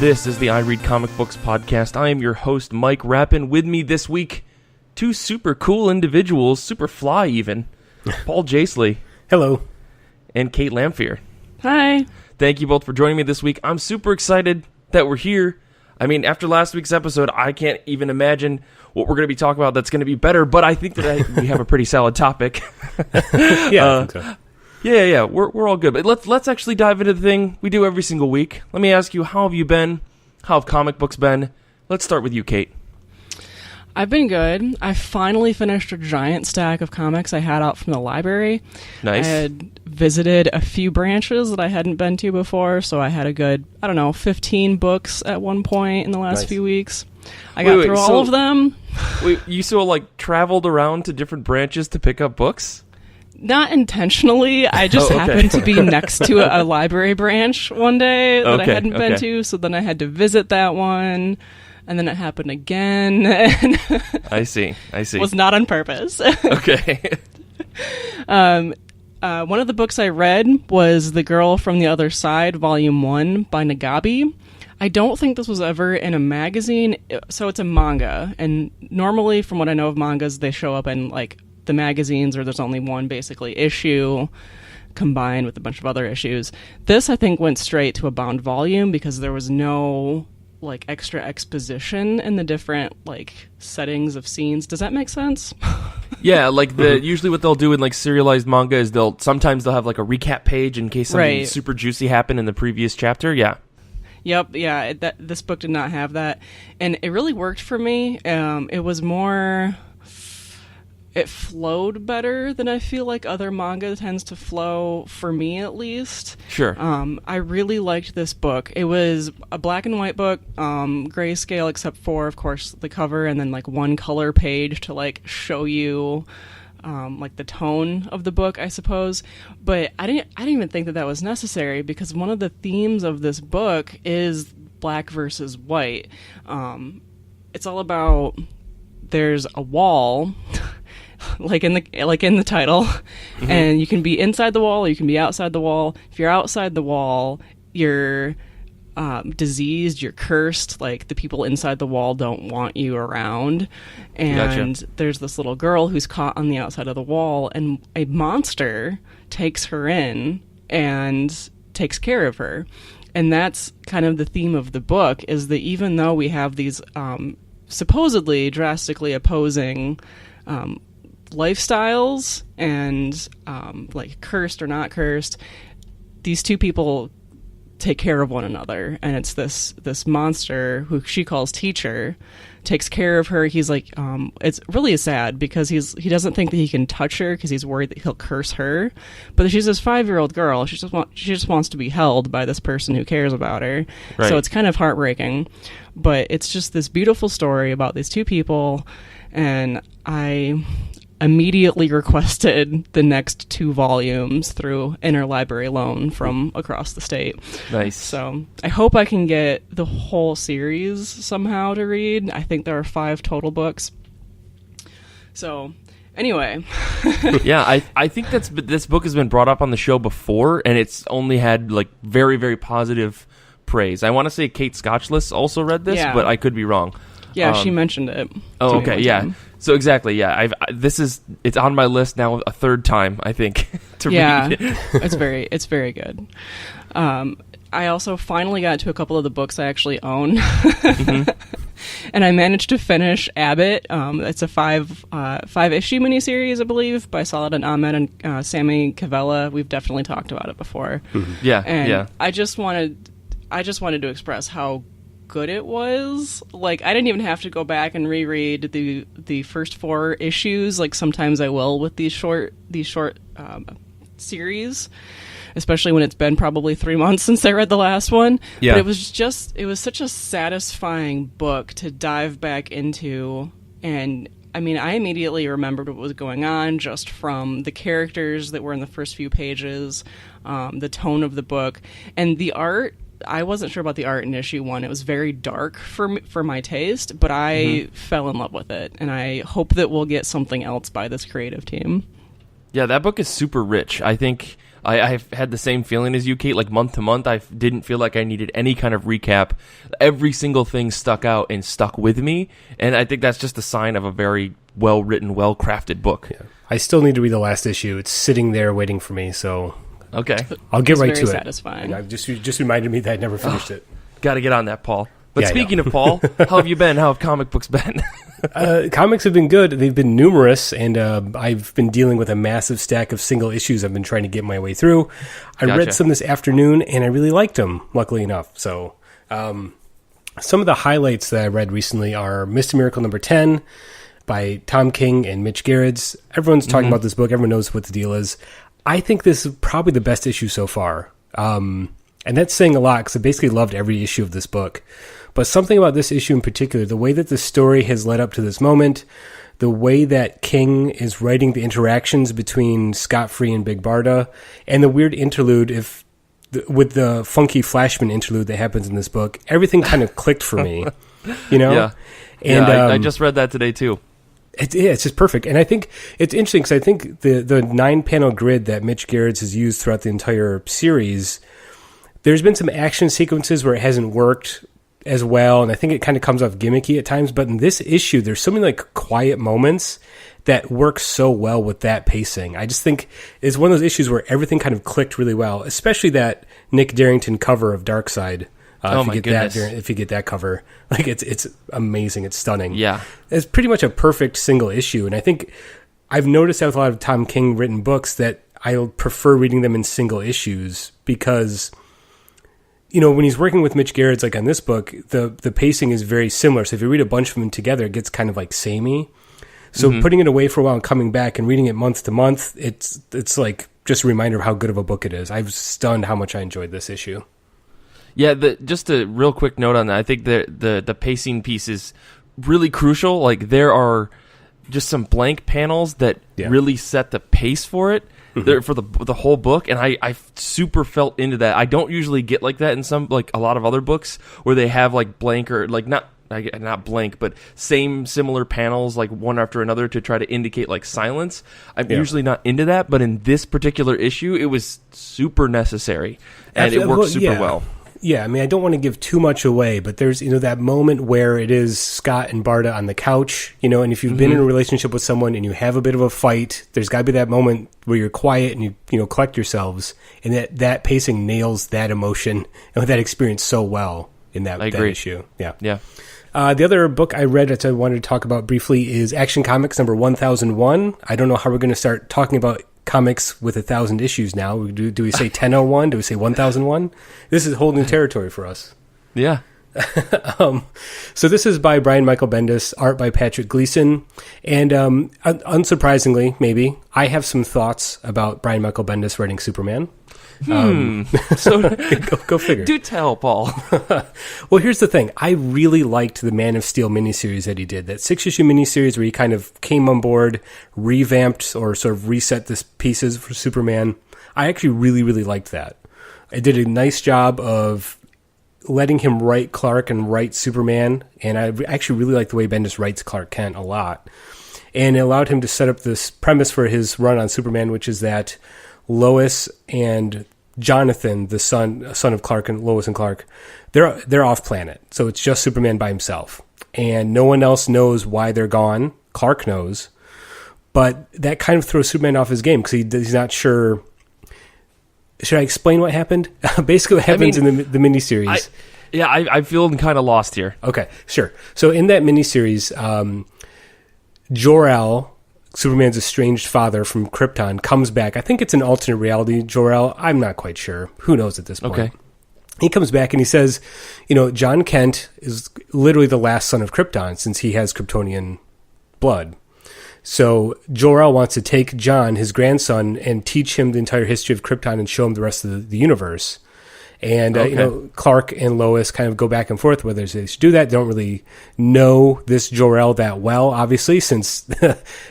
This is the I Read Comic Books podcast. I am your host, Mike Rappin. With me this week, two super cool individuals, super fly even, Paul Jasley. Hello. And Kait Lamphere. Hi. Thank you both for joining me this week. I'm super excited that we're here. I mean, after last week's episode, I can't even imagine what we're going to be talking about that's going to be better, but I think that we have a pretty solid topic. Yeah, I think so. Yeah, we're all good. But let's actually dive into the thing we do every single week. Let me ask you, how have you been? How have comic books been? Let's start with you, Kait. I've been good. I finally finished a giant stack of comics I had out from the library. Nice. I had visited a few branches that I hadn't been to before, so I had a good, 15 books at one point in the last few weeks. I got through all of them. Wait, you still traveled around to different branches to pick up books? Not intentionally. I just happened to be next to a library branch one day that I hadn't been to, so then I had to visit that one, and then it happened again. I see. Was not on purpose. Okay. One of the books I read was The Girl from the Other Side, Volume 1 by Nagabi. I don't think this was ever in a magazine, so it's a manga, and normally, from what I know of mangas, they show up in, the magazines, or there's only one basically issue combined with a bunch of other issues. This, I think, went straight to a bound volume because there was no extra exposition in the different settings of scenes. Does that make sense? Yeah, usually what they'll do in serialized manga is sometimes they'll have a recap page in case something super juicy happened in the previous chapter. Yeah. Yep, yeah, this book did not have that, and it really worked for me. It was more... It flowed better than I feel like other manga tends to flow, for me at least. Sure. I really liked this book. It was a black and white book, grayscale except for, of course, the cover, and then one color page to show you the tone of the book, I suppose. But I didn't even think that was necessary, because one of the themes of this book is black versus white. It's all about there's a wall. In the title, mm-hmm. And you can be inside the wall or you can be outside the wall. If you're outside the wall, you're diseased, you're cursed. The people inside the wall don't want you around. And Gotcha. There's this little girl who's caught on the outside of the wall, and a monster takes her in and takes care of her. And that's kind of the theme of the book, is that even though we have these supposedly drastically opposing lifestyles and cursed or not cursed, these two people take care of one another, and it's this monster who she calls Teacher takes care of her. He's it's really sad because he doesn't think that he can touch her because he's worried that he'll curse her, but she's this 5-year-old girl. She just wants to be held by this person who cares about her. Right. So it's kind of heartbreaking, but it's just this beautiful story about these two people, and I immediately requested the next 2 volumes through interlibrary loan from across the state. Nice. So I hope I can get the whole series somehow to read. I think there are 5 total books. So anyway. Yeah, I think this book has been brought up on the show before, and it's only had very, very positive praise. I want to say Kate Scotchless also read this, but I could be wrong. Yeah, she mentioned it. Oh, okay, yeah. So exactly, yeah. It's on my list now a third time, I think, to read. It's very good. I also finally got to a couple of the books I actually own, mm-hmm. And I managed to finish Abbott. It's a 5-issue miniseries, I believe, by Saladin Ahmed and Sammy Cavella. We've definitely talked about it before. Mm-hmm. Yeah, and yeah. I just wanted to express how good it was. I didn't even have to go back and reread the first 4 issues. Sometimes I will with these short series, especially when it's been probably 3 months since I read the last one. Yeah. But it was such a satisfying book to dive back into, and I immediately remembered what was going on just from the characters that were in the first few pages, the tone of the book, and the art. I wasn't sure about the art in issue 1. It was very dark for my taste, but I fell in love with it, and I hope that we'll get something else by this creative team. Yeah, that book is super rich. I think I've had the same feeling as you, Kate. Like month to month, I didn't feel like I needed any kind of recap. Every single thing stuck out and stuck with me, and I think that's just a sign of a very well-written, well-crafted book. Yeah. I still need to read the last issue. It's sitting there waiting for me, so okay, I'll get right to satisfying. it. Just reminded me that I never finished it. Got to get on that, Paul. But Yeah, speaking of Paul, how have you been? How have comic books been? Comics have been good. They've been numerous, and I've been dealing with a massive stack of single issues I've been trying to get my way through. I Gotcha. read some this afternoon, and I really liked them, luckily enough. So some of the highlights that I read recently are Mr. Miracle number 10 by Tom King and Mitch Gerrits. Everyone's talking about this book. Everyone knows what the deal is. I think this is probably the best issue so far. And that's saying a lot because I basically loved every issue of this book. But something about this issue in particular, the way that the story has led up to this moment, the way that King is writing the interactions between Scott Free and Big Barda, and the weird interlude with the funky Flashman interlude that happens in this book, everything kind of clicked for me, you know? Yeah. And I just read that today, too. It's just perfect. And I think it's interesting because I think the 9-panel grid that Mitch Gerrits has used throughout the entire series, there's been some action sequences where it hasn't worked as well, and I think it kind of comes off gimmicky at times, but in this issue, there's so many like quiet moments that work so well with that pacing. I just think it's one of those issues where everything kind of clicked really well, especially that Nick Darrington cover of Darkseid. If you get that cover, like it's amazing, it's stunning. Yeah, it's pretty much a perfect single issue, and I think I've noticed that with a lot of Tom King written books that I prefer reading them in single issues because, you know, when he's working with Mitch Gerrits, like on this book, the pacing is very similar. So if you read a bunch of them together, it gets kind of like samey. So putting it away for a while and coming back and reading it month to month, it's like just a reminder of how good of a book it is. I was stunned how much I enjoyed this issue. Yeah, just a real quick note on that. I think the pacing piece is really crucial. Like there are just some blank panels that really set the pace for it. For the whole book, and I super felt into that. I don't usually get like that in some, like a lot of other books where they have like blank or like not blank, but similar panels like one after another to try to indicate like silence. I'm usually not into that, but in this particular issue, it was super necessary, and it worked super well. Yeah, I mean, I don't want to give too much away, but there's, you know, that moment where it is Scott and Barda on the couch, you know, and if you've been in a relationship with someone and you have a bit of a fight, there's got to be that moment where you're quiet and you know, collect yourselves, and that pacing nails that emotion and that experience so well in that issue. Yeah. Yeah. The other book I read that I wanted to talk about briefly is Action Comics number 1001. I don't know how we're going to start talking about comics with 1,000 issues now. Do we say 1001? Do we say 1001? This is whole new territory for us. Yeah. So this is by Brian Michael Bendis, art by Patrick Gleason, and unsurprisingly, maybe, I have some thoughts about Brian Michael Bendis writing Superman. So go figure. Do tell, Paul. Well, here's the thing. I really liked the Man of Steel miniseries that he did. That 6-issue miniseries where he kind of came on board, revamped or sort of reset the pieces for Superman. I actually really, really liked that. It did a nice job of letting him write Clark and write Superman, and I actually really like the way Bendis writes Clark Kent a lot. And it allowed him to set up this premise for his run on Superman, which is that Lois and Jonathan, the son of Clark and Lois and Clark, they're off planet. So it's just Superman by himself. And no one else knows why they're gone. Clark knows. But that kind of throws Superman off his game because he's not sure. Should I explain what happened? Basically what happens in the miniseries. I feel kind of lost here. Okay, sure. So in that miniseries, Jor-El, Superman's estranged father from Krypton, comes back. I think it's an alternate reality, Jor-El. I'm not quite sure. Who knows at this point? Okay. He comes back and he says, you know, John Kent is literally the last son of Krypton since he has Kryptonian blood. So Jor-El wants to take John, his grandson, and teach him the entire history of Krypton and show him the rest of the universe. And, you know, Clark and Lois kind of go back and forth whether they should do that. They don't really know this Jor-El that well, obviously, since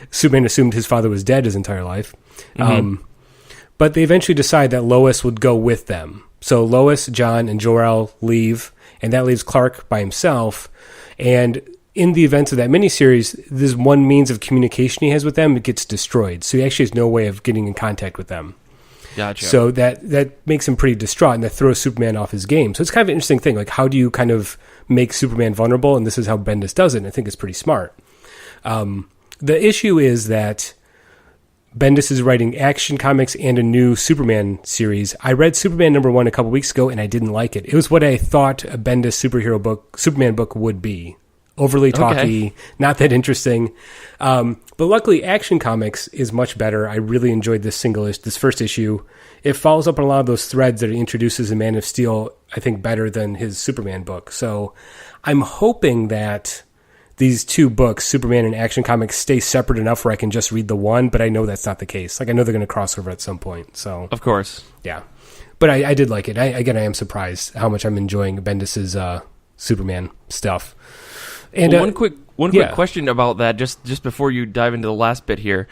Superman assumed his father was dead his entire life. But they eventually decide that Lois would go with them. So Lois, John, and Jor-El leave, and that leaves Clark by himself. And in the events of that miniseries, there's one means of communication he has with them. It gets destroyed. So he actually has no way of getting in contact with them. Gotcha. So that makes him pretty distraught, and that throws Superman off his game. So it's kind of an interesting thing. Like, how do you kind of make Superman vulnerable? And this is how Bendis does it, and I think it's pretty smart. The issue is that Bendis is writing Action Comics and a new Superman series. I read Superman #1 a couple weeks ago, and I didn't like it. It was what I thought a Bendis Superman book would be. Overly talky, not that interesting. But luckily, Action Comics is much better. I really enjoyed this first issue. It follows up on a lot of those threads that it introduces in Man of Steel, I think, better than his Superman book. So I'm hoping that these two books, Superman and Action Comics, stay separate enough where I can just read the one, but I know that's not the case. Like, I know they're going to cross over at some point. So Of course. Yeah. But I did like it. I am surprised how much I'm enjoying Bendis's Superman stuff. And one quick question about that, just before you dive into the last bit here.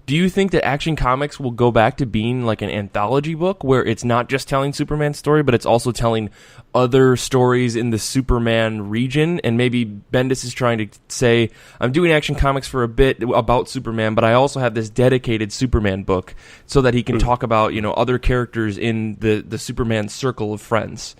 Do you think that Action Comics will go back to being like an anthology book where it's not just telling Superman's story, but it's also telling other stories in the Superman region? And maybe Bendis is trying to say, I'm doing Action Comics for a bit about Superman, but I also have this dedicated Superman book so that he can talk about, other characters in the Superman circle of friends.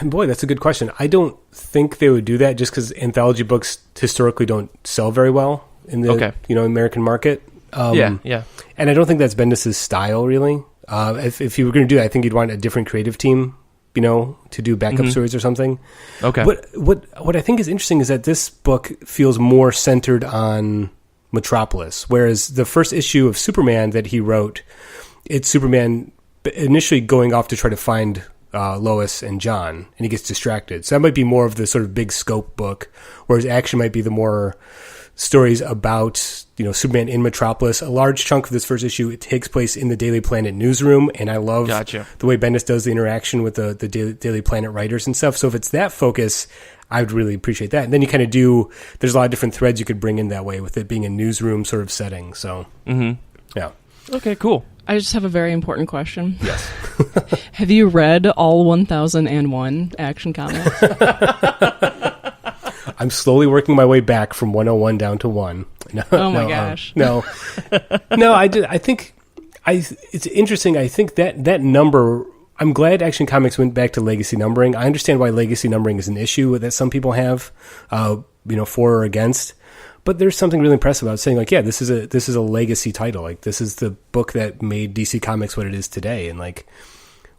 Boy, that's a good question. I don't think they would do that just because anthology books historically don't sell very well in the American market. Yeah. And I don't think that's Bendis' style, really. If you were going to do that, I think you'd want a different creative team, to do backup stories or something. Okay. But what I think is interesting is that this book feels more centered on Metropolis, whereas the first issue of Superman that he wrote, it's Superman initially going off to try to find Lois and John, and he gets distracted. So that might be more of the sort of big scope book, whereas Action might be the more stories about Superman in Metropolis. A large chunk of this first issue, it takes place in the Daily Planet newsroom, and I love the way Bendis does the interaction with the Daily Planet writers and stuff. So if it's that focus, I would really appreciate that. And then you kind of there's a lot of different threads you could bring in that way with it being a newsroom sort of setting. So yeah. Okay, cool. I just have a very important question. Yes. Have you read all 1001 Action Comics? I'm slowly working my way back from 101 down to 1. Oh my gosh. No, I did. I think it's interesting. I think that number, I'm glad Action Comics went back to legacy numbering. I understand why legacy numbering is an issue that some people have, for or against. But there's something really impressive about saying, like, yeah, this is a legacy title. Like, this is the book that made DC Comics what it is today. And, like,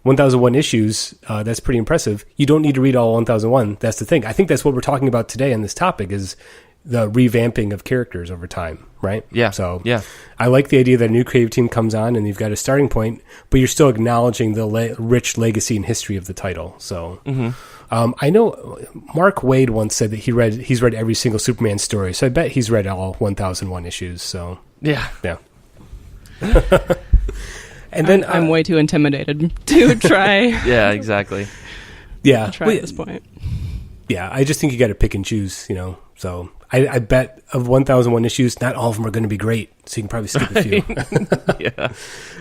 1001 issues, that's pretty impressive. You don't need to read all 1001. That's the thing. I think that's what we're talking about today on this topic is the revamping of characters over time, right? Yeah. So yeah. I like the idea that a new creative team comes on and you've got a starting point, but you're still acknowledging the rich legacy and history of the title. So I know Mark Waid once said that he's read every single Superman story, so I bet he's read all 1001 issues. So yeah. And then I'm way too intimidated to try. Yeah, exactly. Yeah, try at this point. Yeah, I just think you got to pick and choose, So I bet of 1001 issues, not all of them are going to be great. So you can probably skip a few. Yeah.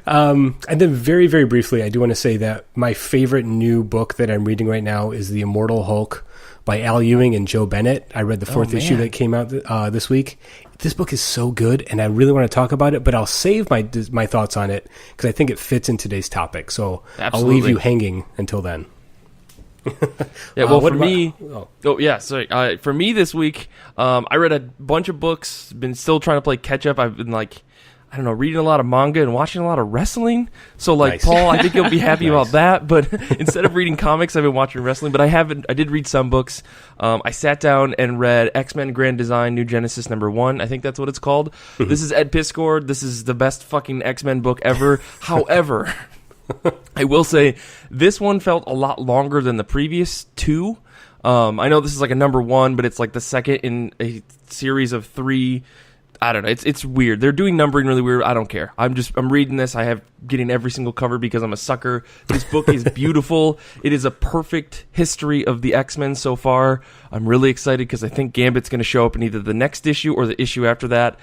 And then very, very briefly, I do want to say that my favorite new book that I'm reading right now is The Immortal Hulk by Al Ewing and Joe Bennett. I read the fourth issue that came out this week. This book is so good, and I really want to talk about it, but I'll save my thoughts on it because I think it fits in today's topic. So Absolutely. I'll leave you hanging until then. Yeah, well, for me, for me this week, I read a bunch of books. Been still trying to play catch up. I've been reading a lot of manga and watching a lot of wrestling. So nice. Paul, I think you'll be happy about that. But instead of reading comics, I've been watching wrestling. But I did read some books. I sat down and read X-Men Grand Design New Genesis #1. I think that's what it's called. This is Ed Piscord. This is the best fucking X-Men book ever. However, I will say this one felt a lot longer than the previous two. I know this is like a #1, but it's like the second in a series of 3. I don't know. It's weird. They're doing numbering really weird. I don't care. I'm reading this. I have getting every single cover because I'm a sucker. This book is beautiful. It is a perfect history of the X-Men so far. I'm really excited because I think Gambit's going to show up in either the next issue or the issue after that.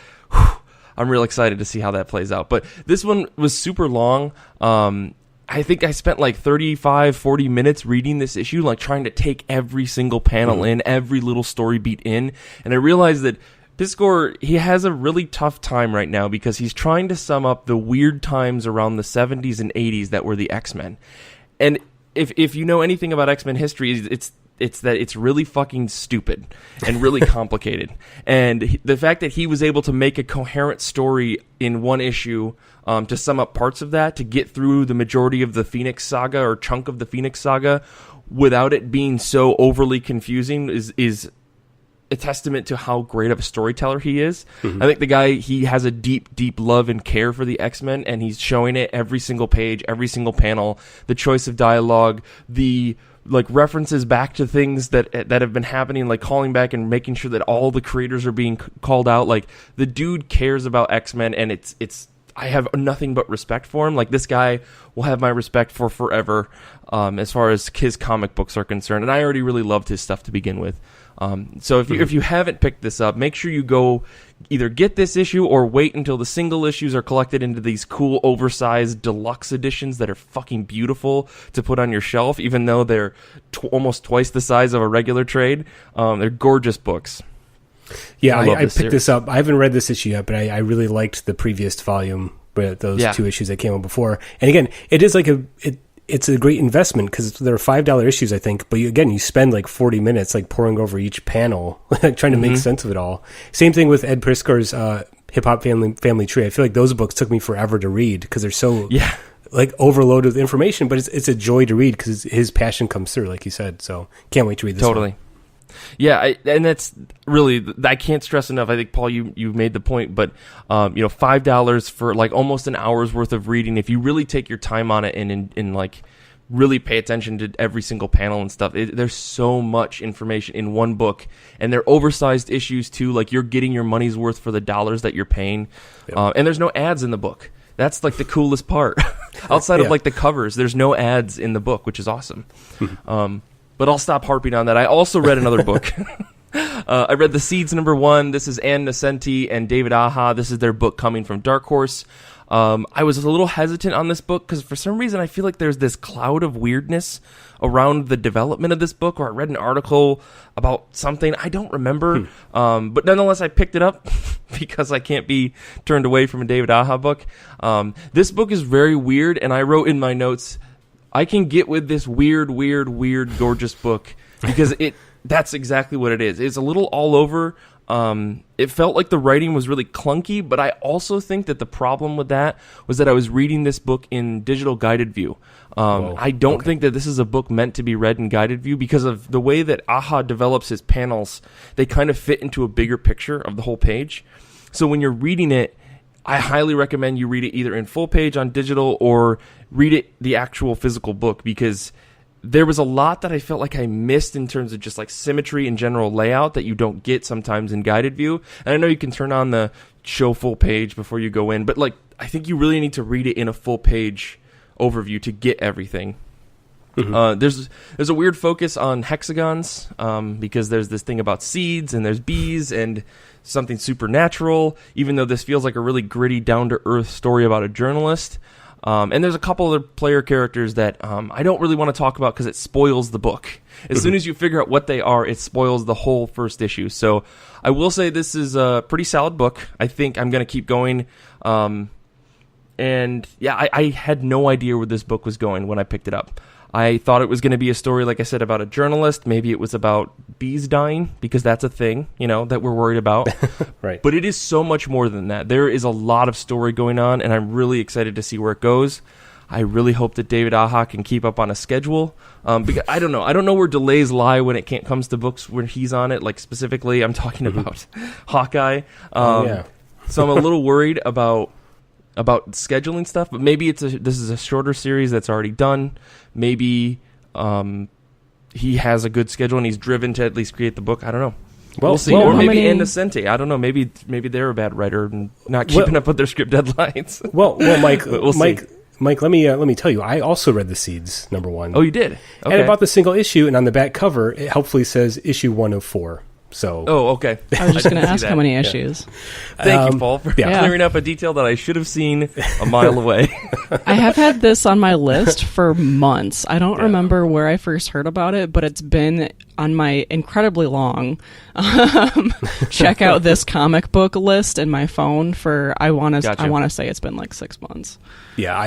I'm real excited to see how that plays out. But this one was super long. I think I spent like 35, 40 minutes reading this issue, like trying to take every single panel in, every little story beat in. And I realized that Piskor, he has a really tough time right now because he's trying to sum up the weird times around the 70s and 80s that were the X-Men. And if you know anything about X-Men history, it's that it's really fucking stupid and really complicated. And the fact that he was able to make a coherent story in one issue to sum up parts of that, to get through the majority of the Phoenix Saga or chunk of the Phoenix Saga without it being so overly confusing is a testament to how great of a storyteller he is. Mm-hmm. I think the guy, he has a deep, deep love and care for the X-Men, and he's showing it every single page, every single panel, the choice of dialogue, the references back to things that have been happening, like calling back and making sure that all the creators are being called out. Like, the dude cares about X-Men, and it's I have nothing but respect for him. Like, this guy will have my respect for forever, as far as his comic books are concerned. And I already really loved his stuff to begin with. So if you haven't picked this up, make sure you go either get this issue or wait until the single issues are collected into these cool oversized deluxe editions that are fucking beautiful to put on your shelf, even though they're almost twice the size of a regular trade. They're gorgeous books. Yeah, I picked this up. I haven't read this issue yet, but I really liked the previous volume, those two issues that came out before. And again, it is like it's a great investment because there are $5 issues, I think. But you spend like 40 minutes like poring over each panel, trying to make sense of it all. Same thing with Ed Priskor's Hip Hop Family Tree. I feel like those books took me forever to read because they're so like overloaded with information. But it's a joy to read because his passion comes through, like you said. So can't wait to read this. Totally. One. Yeah, and that's really, I can't stress enough. I think, Paul, you made the point, but $5 for like almost an hour's worth of reading. If you really take your time on it and like really pay attention to every single panel and stuff, there's so much information in one book, and they're oversized issues too. Like, you're getting your money's worth for the dollars that you're paying, and there's no ads in the book. That's like the coolest part. Outside of like the covers, there's no ads in the book, which is awesome. But I'll stop harping on that. I also read another book. I read The Seeds #1. This is Ann Nocenti and David Aja. This is their book coming from Dark Horse. I was a little hesitant on this book because for some reason I feel like there's this cloud of weirdness around the development of this book, or I read an article about something. I don't remember. But nonetheless, I picked it up because I can't be turned away from a David Aja book. This book is very weird, and I wrote in my notes, I can get with this weird, gorgeous book because that's exactly what it is. It's a little all over. It felt like the writing was really clunky, but I also think that the problem with that was that I was reading this book in digital guided view. I don't think that this is a book meant to be read in guided view because of the way that Aja develops his panels. They kind of fit into a bigger picture of the whole page. So when you're reading it, I highly recommend you read it either in full page on digital or read it the actual physical book, because there was a lot that I felt like I missed in terms of just like symmetry and general layout that you don't get sometimes in guided view. And I know you can turn on the show full page before you go in, but like I think you really need to read it in a full page overview to get everything. Mm-hmm. There's a weird focus on hexagons because there's this thing about seeds and there's bees and something supernatural, even though this feels like a really gritty, down-to-earth story about a journalist. And there's a couple other player characters that I don't really want to talk about because it spoils the book. As soon as you figure out what they are, it spoils the whole first issue. So I will say this is a pretty solid book. I think I'm going to keep going. And yeah, I had no idea where this book was going when I picked it up. I thought it was going to be a story, like I said, about a journalist. Maybe it was about bees dying, because that's a thing, that we're worried about. Right. But it is so much more than that. There is a lot of story going on, and I'm really excited to see where it goes. I really hope that David Aja can keep up on a schedule. Because I don't know. I don't know where delays lie when it comes to books when he's on it. Like, specifically, I'm talking about Hawkeye. So I'm a little worried about scheduling stuff, but maybe this is a shorter series that's already done. Maybe he has a good schedule and he's driven to at least create the book. I don't know. We'll see. Or maybe Ann Nocenti. I don't know. Maybe they're a bad writer and not keeping up with their script deadlines. well, Mike, let me tell you, I also read The Seeds #1. Oh, you did? Okay. And I bought the single issue, and on the back cover, it helpfully says issue 104. So, Oh, okay. I was just going to ask that. how many issues. Thank you, Paul, for clearing up a detail that I should have seen a mile away. I have had this on my list for months. I don't remember where I first heard about it, but it's been on my incredibly long check out this comic book list in my phone for I want to say it's been like 6 months. Yeah,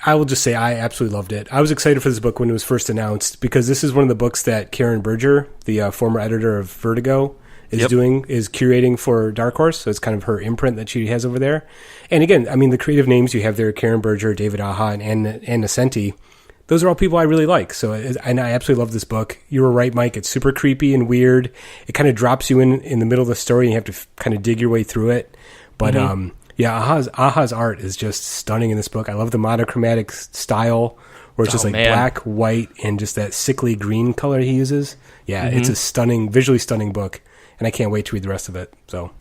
I will just say I absolutely loved it. I was excited for this book when it was first announced because this is one of the books that Karen Berger, the former editor of Vertigo, is curating for Dark Horse. So it's kind of her imprint that she has over there. And again, I mean, the creative names you have there, Karen Berger, David Aja, and Ann Nesenti, those are all people I really like. So, and I absolutely love this book. You were right, Mike. It's super creepy and weird. It kind of drops you in the middle of the story and you have to kind of dig your way through it. But, yeah, Aha's art is just stunning in this book. I love the monochromatic style where it's just black, white, and just that sickly green color he uses. Yeah, it's a visually stunning book, and I can't wait to read the rest of it. So,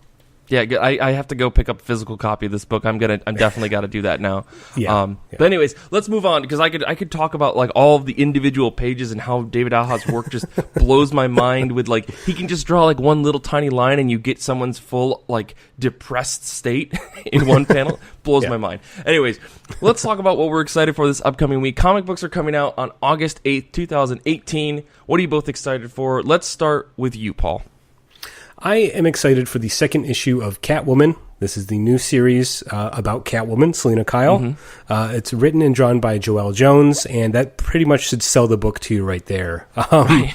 yeah, I have to go pick up a physical copy of this book. I'm definitely got to do that now. But anyways, let's move on because I could talk about like all of the individual pages and how David Aja's work just blows my mind. With like he can just draw like one little tiny line and you get someone's full like depressed state in one panel. Blows my mind. Anyways, let's talk about what we're excited for this upcoming week. Comic books are coming out on August 8th, 2018. What are you both excited for? Let's start with you, Paul. I am excited for the second issue of Catwoman. This is the new series about Catwoman, Selena Kyle. It's written and drawn by Joelle Jones, and that pretty much should sell the book to you right there. I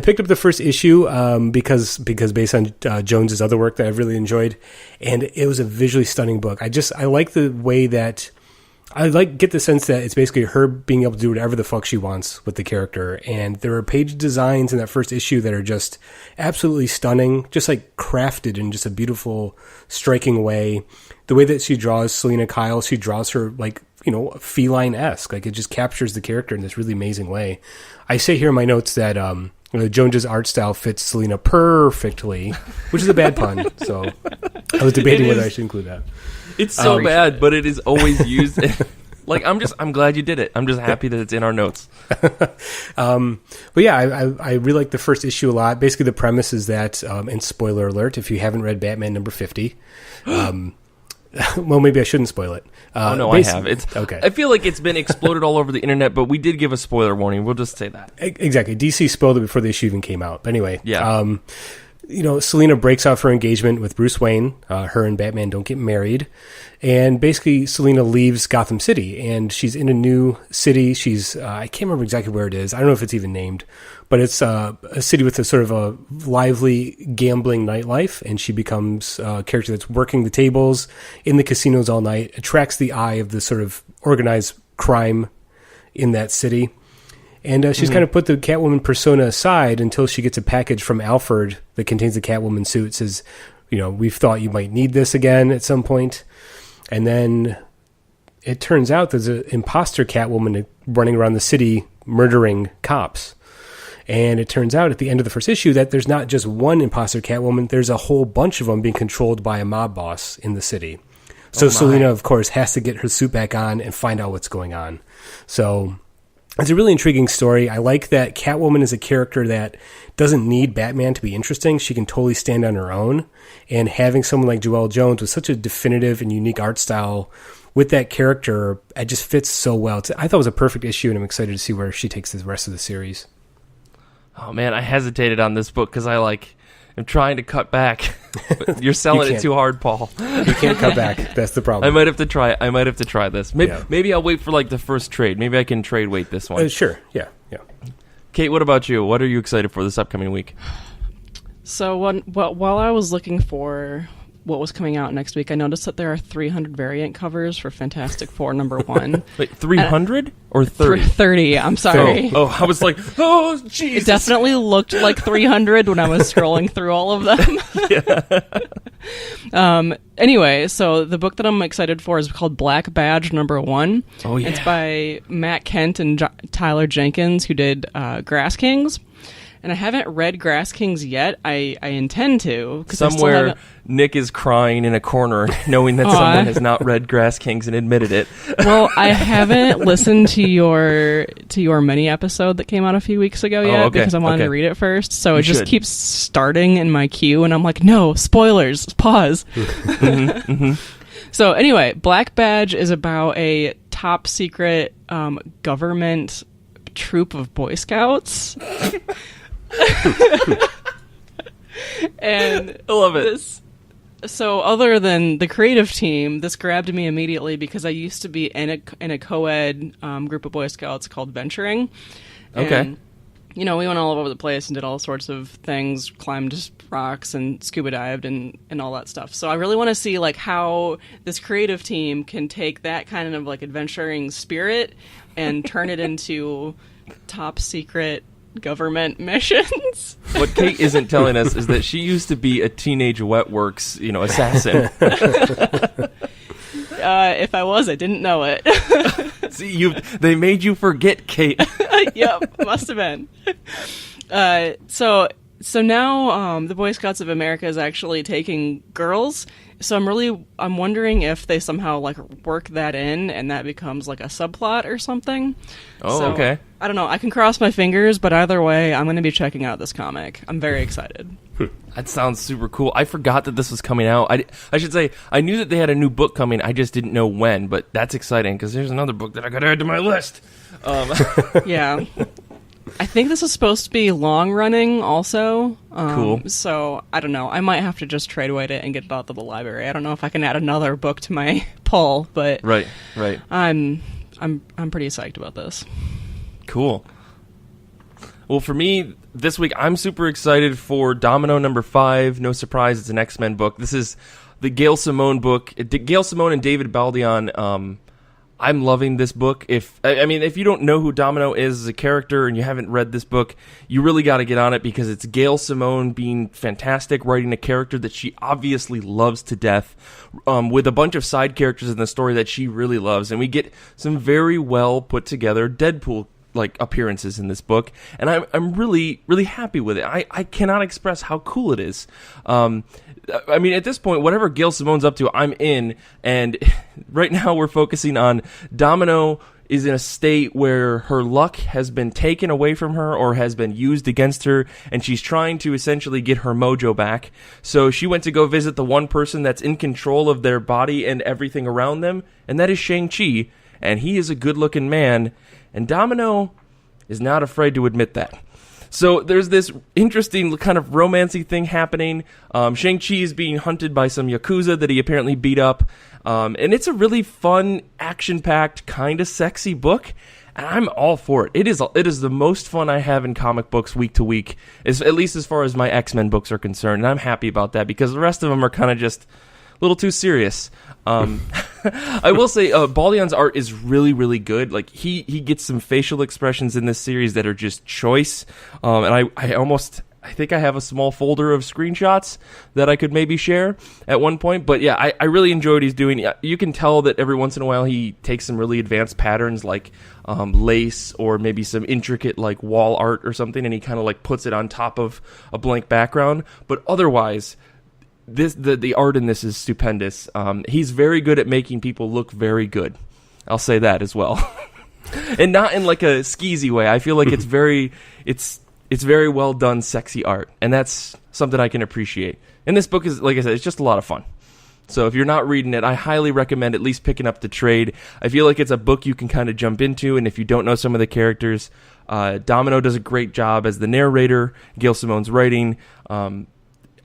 picked up the first issue because based on Jones's other work that I've really enjoyed, and it was a visually stunning book. I like the way that get the sense that it's basically her being able to do whatever the fuck she wants with the character. And there are page designs in that first issue that are just absolutely stunning, just like crafted in just a beautiful, striking way. The way that she draws Selena Kyle, she draws her like, feline-esque. Like it just captures the character in this really amazing way. I say here in my notes that Jones's art style fits Selena perfectly, which is a bad pun. So I was debating whether I should include that. It's so bad, but it is always used. Like I'm glad you did it. I'm just happy that it's in our notes. But yeah, I really like the first issue a lot. Basically, the premise is that, and spoiler alert, if you haven't read Batman number 50, well, maybe I shouldn't spoil it. I have. It's okay. I feel like it's been exploded all over the internet, but we did give a spoiler warning. We'll just say that. Exactly. DC spoiled it before the issue even came out. But anyway, Selena breaks off her engagement with Bruce Wayne. Her and Batman don't get married. And basically, Selena leaves Gotham City, and she's in a new city. She's, I can't remember exactly where it is. I don't know if it's even named. But it's a city with a sort of a lively gambling nightlife, and she becomes a character that's working the tables in the casinos all night, attracts the eye of the sort of organized crime in that city. And she's kind of put the Catwoman persona aside until she gets a package from Alfred that contains the Catwoman suit. It says, we've thought you might need this again at some point. And then it turns out there's an imposter Catwoman running around the city murdering cops. And it turns out at the end of the first issue that there's not just one imposter Catwoman, there's a whole bunch of them being controlled by a mob boss in the city. So Selena, of course, has to get her suit back on and find out what's going on. So it's a really intriguing story. I like that Catwoman is a character that doesn't need Batman to be interesting. She can totally stand on her own. And having someone like Joelle Jones with such a definitive and unique art style with that character, it just fits so well. I thought it was a perfect issue, and I'm excited to see where she takes the rest of the series. Oh, man, I hesitated on this book because I'm trying to cut back. You're selling it too hard, Paul. You can't cut back. That's the problem. I might have to try this. Maybe I'll wait for like the first trade. Maybe I can trade weight this one. Sure. Yeah. Kate, what about you? What are you excited for this upcoming week? So while I was looking for what was coming out next week, I noticed that there are 300 variant covers for Fantastic Four #1. Wait, 300 or 30? 30, I'm sorry. Oh, I was like, oh, Jesus. It definitely looked like 300 when I was scrolling through all of them. Anyway, so the book that I'm excited for is called Black Badge #1. Oh, yeah. It's by Matt Kent and Tyler Jenkins, who did Grass Kings. and I haven't read Grass Kings yet. I intend to. Somewhere Nick is crying in a corner knowing that someone has not read Grass Kings and admitted it. Well, I haven't listened to your mini episode that came out a few weeks ago yet because I wanted to read it first. So it just keeps starting in my queue, and I'm like, no, spoilers, pause. So anyway, Black Badge is about a top secret government troop of Boy Scouts. And I love it. So other than the creative team, this grabbed me immediately because I used to be in a co-ed group of Boy Scouts called Venturing. Okay. And, we went all over the place and did all sorts of things, climbed rocks and scuba dived and all that stuff. So I really want to see like how this creative team can take that kind of like adventuring spirit and turn it into top secret government missions. What Kait isn't telling us is that she used to be a teenage Wetworks, assassin. If I was, I didn't know it. See, they made you forget, Kait. Yep, must have been. So now the Boy Scouts of America is actually taking girls. So I'm wondering if they somehow like work that in and that becomes like a subplot or something. Oh, okay. I don't know. I can cross my fingers, but either way, I'm going to be checking out this comic. I'm very excited. That sounds super cool. I forgot that this was coming out. I should say, I knew that they had a new book coming. I just didn't know when, but that's exciting because there's another book that I got to add to my list. Yeah. I think this is supposed to be long running also. Cool. So I don't know. I might have to just trade weight it and get it out to the library. I don't know if I can add another book to my pull, but right. I'm pretty psyched about this. Cool. Well, for me, this week, I'm super excited for Domino number 5. No surprise, it's an X-Men book. This is the Gail Simone book. Gail Simone and David Baldeon. I'm loving this book. If you don't know who Domino is as a character and you haven't read this book, you really got to get on it because it's Gail Simone being fantastic, writing a character that she obviously loves to death, with a bunch of side characters in the story that she really loves. And we get some very well put together Deadpool like appearances in this book, and I'm really, really happy with it. I cannot express how cool it is. At this point, whatever Gail Simone's up to, I'm in, and right now we're focusing on Domino is in a state where her luck has been taken away from her or has been used against her, and she's trying to essentially get her mojo back. So she went to go visit the one person that's in control of their body and everything around them, and that is Shang-Chi, and he is a good-looking man, and Domino is not afraid to admit that. So there's this interesting kind of romancy thing happening. Shang-Chi is being hunted by some Yakuza that he apparently beat up. And it's a really fun, action-packed, kind of sexy book. And I'm all for it. It is the most fun I have in comic books week to week, at least as far as my X-Men books are concerned. And I'm happy about that because the rest of them are kind of just a little too serious. I will say Baldeon's art is really, really good. Like he gets some facial expressions in this series that are just choice. And I think I have a small folder of screenshots that I could maybe share at one point. But yeah, I really enjoy what he's doing. You can tell that every once in a while he takes some really advanced patterns like lace or maybe some intricate like wall art or something, and he kind of like puts it on top of a blank background. But otherwise, the art in this is stupendous. He's very good at making people look very good. I'll say that as well. And not in like a skeezy way. I feel like it's very well done, sexy art. And that's something I can appreciate. And this book is, like I said, it's just a lot of fun. So if you're not reading it, I highly recommend at least picking up the trade. I feel like it's a book you can kind of jump into, and if you don't know some of the characters, Domino does a great job as the narrator. Gail Simone's writing,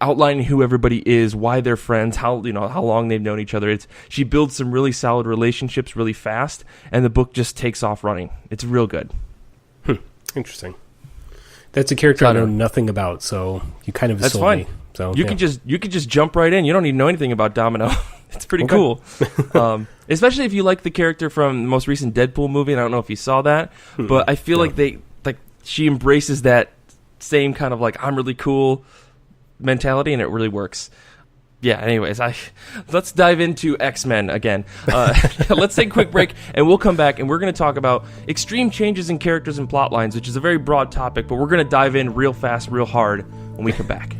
outlining who everybody is, why they're friends, how long they've known each other. She builds some really solid relationships really fast, and the book just takes off running. It's real good. Interesting. That's a character I know nothing about, so you kind of sold me. So you can just jump right in. You don't need to know anything about Domino. It's pretty cool. Especially if you like the character from the most recent Deadpool movie. And I don't know if you saw that, but I feel like she embraces that same kind of like I'm really cool mentality, and it really works. anyways, let's dive into X-Men again. Let's take a quick break, and we'll come back, and we're going to talk about extreme changes in characters and plot lines, which is a very broad topic, but we're going to dive in real fast, real hard when we come back.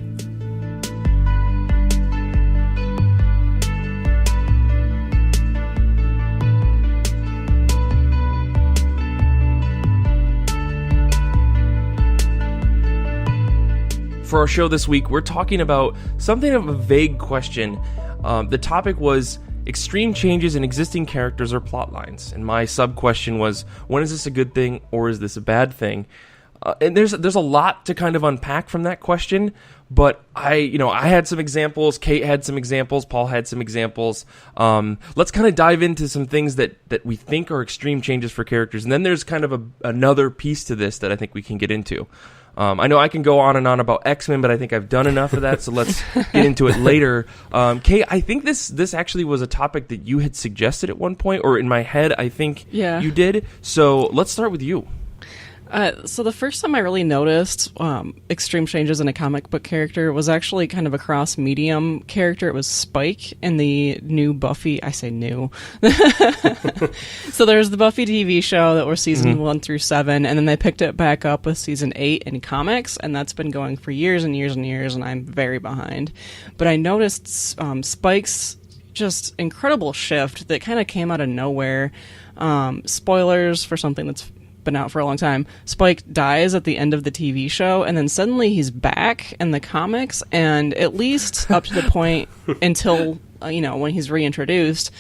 For our show this week, we're talking about something of a vague question. The topic was extreme changes in existing characters or plot lines, and my sub-question was, when is this a good thing or is this a bad thing? And there's a lot to kind of unpack from that question, but I had some examples, Kait had some examples, Paul had some examples. Let's kind of dive into some things that we think are extreme changes for characters, and then there's kind of another piece to this that I think we can get into. I know I can go on and on about X-Men, but I think I've done enough of that, so let's get into it later. Kait, I think this actually was a topic that you had suggested at one point, or in my head, I think you did. So let's start with you. So the first time I really noticed extreme changes in a comic book character was actually kind of a cross-medium character. It was Spike in the new Buffy. I say new. So there's the Buffy TV show that was season 1 through 7, and then they picked it back up with season 8 in comics, and that's been going for years and years and years, and I'm very behind. But I noticed Spike's just incredible shift that kind of came out of nowhere. Spoilers for something that's been out for a long time. Spike dies at the end of the TV show, and then suddenly he's back in the comics, and at least up to the point until when he's reintroduced,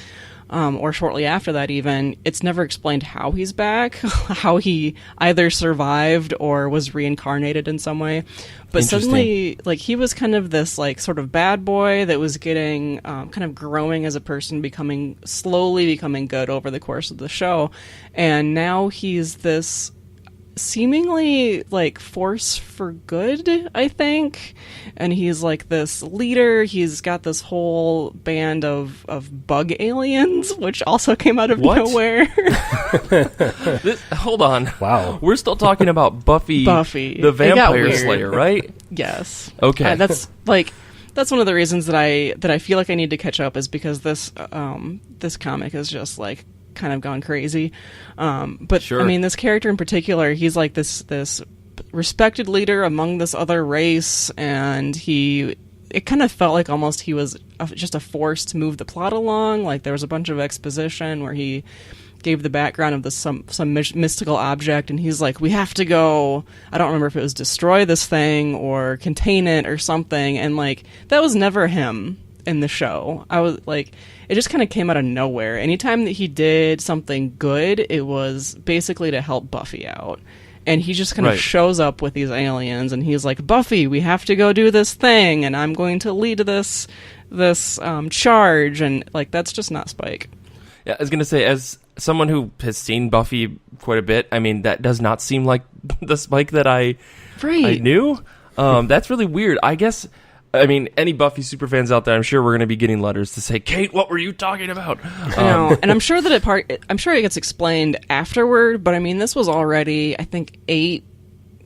or shortly after that even, it's never explained how he's back, how he either survived or was reincarnated in some way. But suddenly, he was kind of this, sort of bad boy that was getting, kind of growing as a person, slowly becoming good over the course of the show. And now he's this seemingly, force for good, I think. And he's, this leader. He's got this whole band of bug aliens, which also came out of nowhere. Hold on. Wow. We're still talking about Buffy the Vampire Slayer, right? Yes. Okay. That's one of the reasons that I feel like I need to catch up, is because this comic is just kind of gone crazy. But sure. I mean, this character in particular, he's this respected leader among this other race, and it kind of felt like almost he was just a force to move the plot along. There was a bunch of exposition where he gave the background of some mystical object, and he's like, we have to go, I don't remember if it was destroy this thing or contain it or something, and that was never him in the show. I was it just kind of came out of nowhere. Anytime that he did something good, it was basically to help Buffy out. And he just kind of shows up with these aliens, and he's like, Buffy, we have to go do this thing, and I'm going to lead this charge, and that's just not Spike. Yeah, I was going to say, as someone who has seen Buffy quite a bit, I mean, that does not seem like the Spike that I knew. That's really weird. I guess, I mean, any Buffy superfans out there, I'm sure we're going to be getting letters to say, Kait, what were you talking about? I know, and I'm sure that it gets explained afterward, but I mean, this was already, I think, 8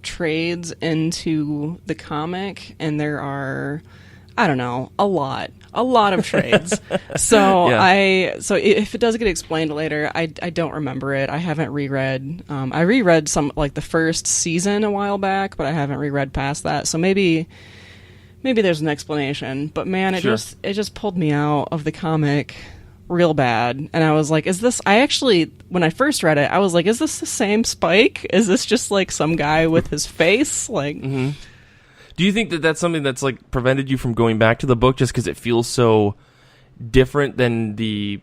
trades into the comic, and there are, I don't know, a lot of trades. So so if it does get explained later, I don't remember it. I haven't reread. I reread some the first season a while back, but I haven't reread past that. So maybe there's an explanation. But man, it just pulled me out of the comic real bad. And I was like, is this? I actually, when I first read it, I was like, is this the same Spike? Is this just some guy with his face? Mm-hmm. Do you think that that's something that's prevented you from going back to the book just because it feels so different than the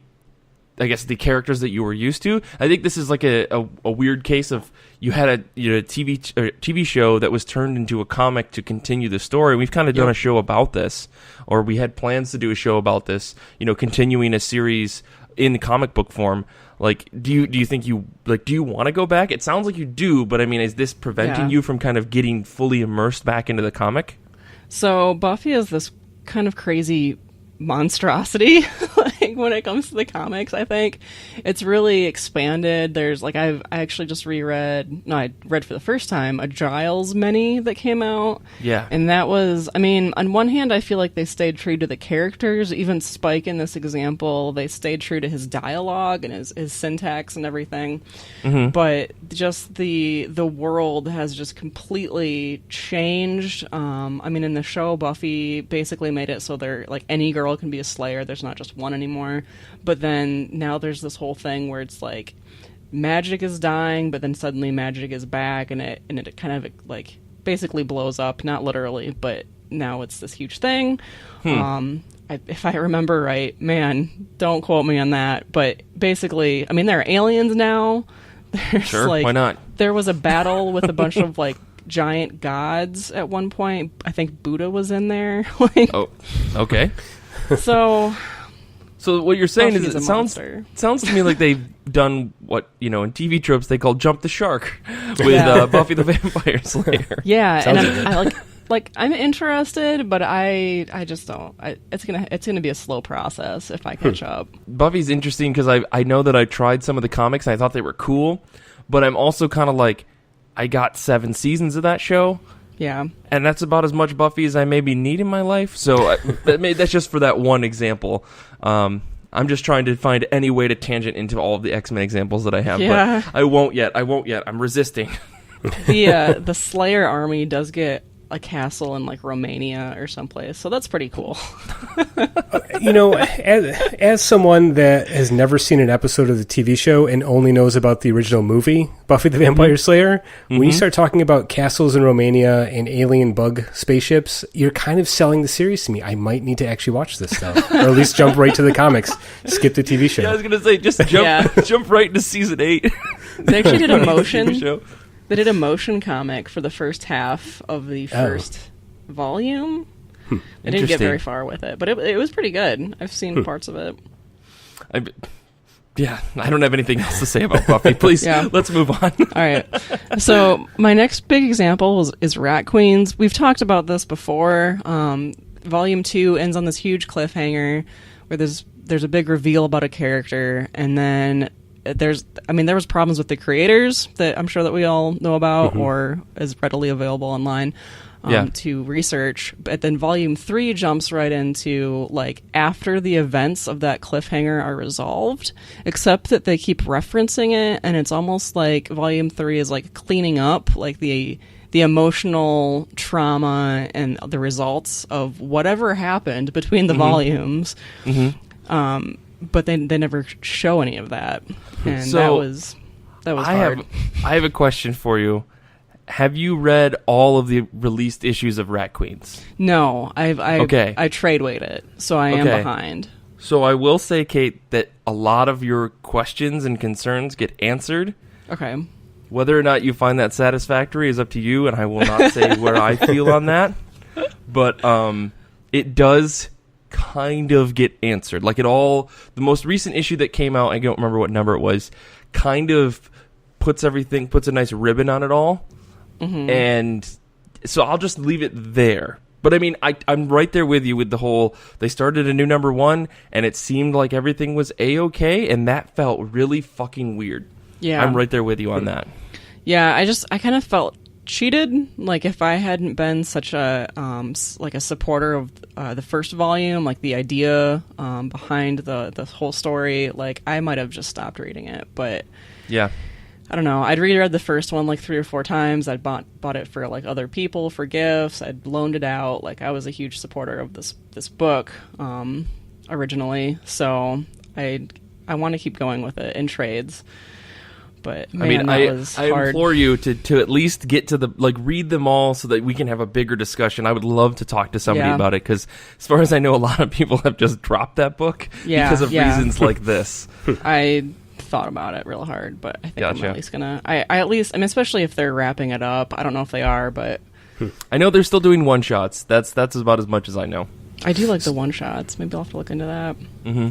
characters that you were used to? I think this is a weird case of you had a TV show that was turned into a comic to continue the story. We've kind of done a show about this, or we had plans to do a show about this, continuing a series in comic book form. Do you think do you want to go back? It sounds like you do, but I mean, is this preventing you from kind of getting fully immersed back into the comic? So Buffy is this kind of crazy monstrosity. like when it comes to the comics, I think it's really expanded. There's like I actually just I read for the first time a Giles mini that came out. Yeah. And that was, I mean, on one hand, I feel like they stayed true to the characters. Even Spike in this example, they stayed true to his dialogue and his syntax and everything. Mm-hmm. But just the world has just completely changed. I mean, in the show, Buffy basically made it so they're like any girl can be a Slayer. There's not just one anymore. But then now there's this whole thing where it's like magic is dying, but then suddenly magic is back, and it kind of like basically blows up, not literally, but now it's this huge thing. If I remember right, man, don't quote me on that, but basically, I mean, there are aliens now. There's Sure, like, why not? There was a battle with a bunch of like giant gods at one point. I think Buddha was in there. Like, Oh, okay. so what you're saying Buffy's is a it monster. sounds to me like they've done what, in TV tropes they call jump the shark with Buffy the Vampire Slayer. Yeah, Sounds and I'm interested, but I just don't. It's gonna be a slow process if I catch up. Buffy's interesting because I know that I tried some of the comics and I thought they were cool, but I'm also kind of like, I got 7 seasons of that show. Yeah. And that's about as much Buffy as I maybe need in my life. So that's just for that one example. I'm just trying to find any way to tangent into all of the X-Men examples that I have. Yeah. But I won't yet. I'm resisting. The Slayer army does get a castle in like Romania or someplace, so that's pretty cool. As someone that has never seen an episode of the TV show and only knows about the original movie, Buffy the Vampire Slayer, when you start talking about castles in Romania and alien bug spaceships, you're kind of selling the series to me. I might need to actually watch this stuff, or at least jump right to the comics, skip the TV show. Yeah, I was gonna say just jump right into season 8. They actually did a TV motion. show. They did a motion comic for the first half of the first volume. They didn't get very far with it, but it was pretty good. I've seen parts of it. I don't have anything else to say about Buffy. Please, let's move on. All right. So my next big example is Rat Queens. We've talked about this before. Volume 2 ends on this huge cliffhanger where there's a big reveal about a character, and then there was problems with the creators that I'm sure that we all know about or is readily available online to research. But then volume 3 jumps right into like after the events of that cliffhanger are resolved, except that they keep referencing it, and it's almost like volume 3 is like cleaning up like the emotional trauma and the results of whatever happened between the volumes. But they never show any of that, and So, that was hard. I have a question for you. Have you read all of the released issues of Rat Queens? No, I trade weight it, so I am behind. So I will say, Kate, that a lot of your questions and concerns get answered. Okay. Whether or not you find that satisfactory is up to you, and I will not say where I feel on that. But it does kind of get answered. Like the most recent issue that came out, I don't remember what number it was, kind of puts a nice ribbon on it all. And so I'll just leave it there. But I mean, I'm right there with you with the whole, they started a new number 1 and it seemed like everything was A-okay, and that felt really fucking weird. Yeah. I'm right there with you on that. Yeah, I kind of felt cheated. Like if I hadn't been such a supporter of the first volume, like the idea behind the whole story, like I might have just stopped reading it. But yeah, I don't know. I'd reread the first one like 3 or 4 times. I'd bought it for like other people for gifts. I'd loaned it out. Like I was a huge supporter of this book originally, so I want to keep going with it in trades. But man, I implore you to at least get to read them all so that we can have a bigger discussion. I would love to talk to somebody about it, because as far as I know, a lot of people have just dropped that book because of reasons like this. I thought about it real hard, but I think I'm at least gonna. I mean, especially if they're wrapping it up. I don't know if they are, but I know they're still doing one shots. That's about as much as I know. I do like the one shots. Maybe I'll have to look into that. Mm-hmm.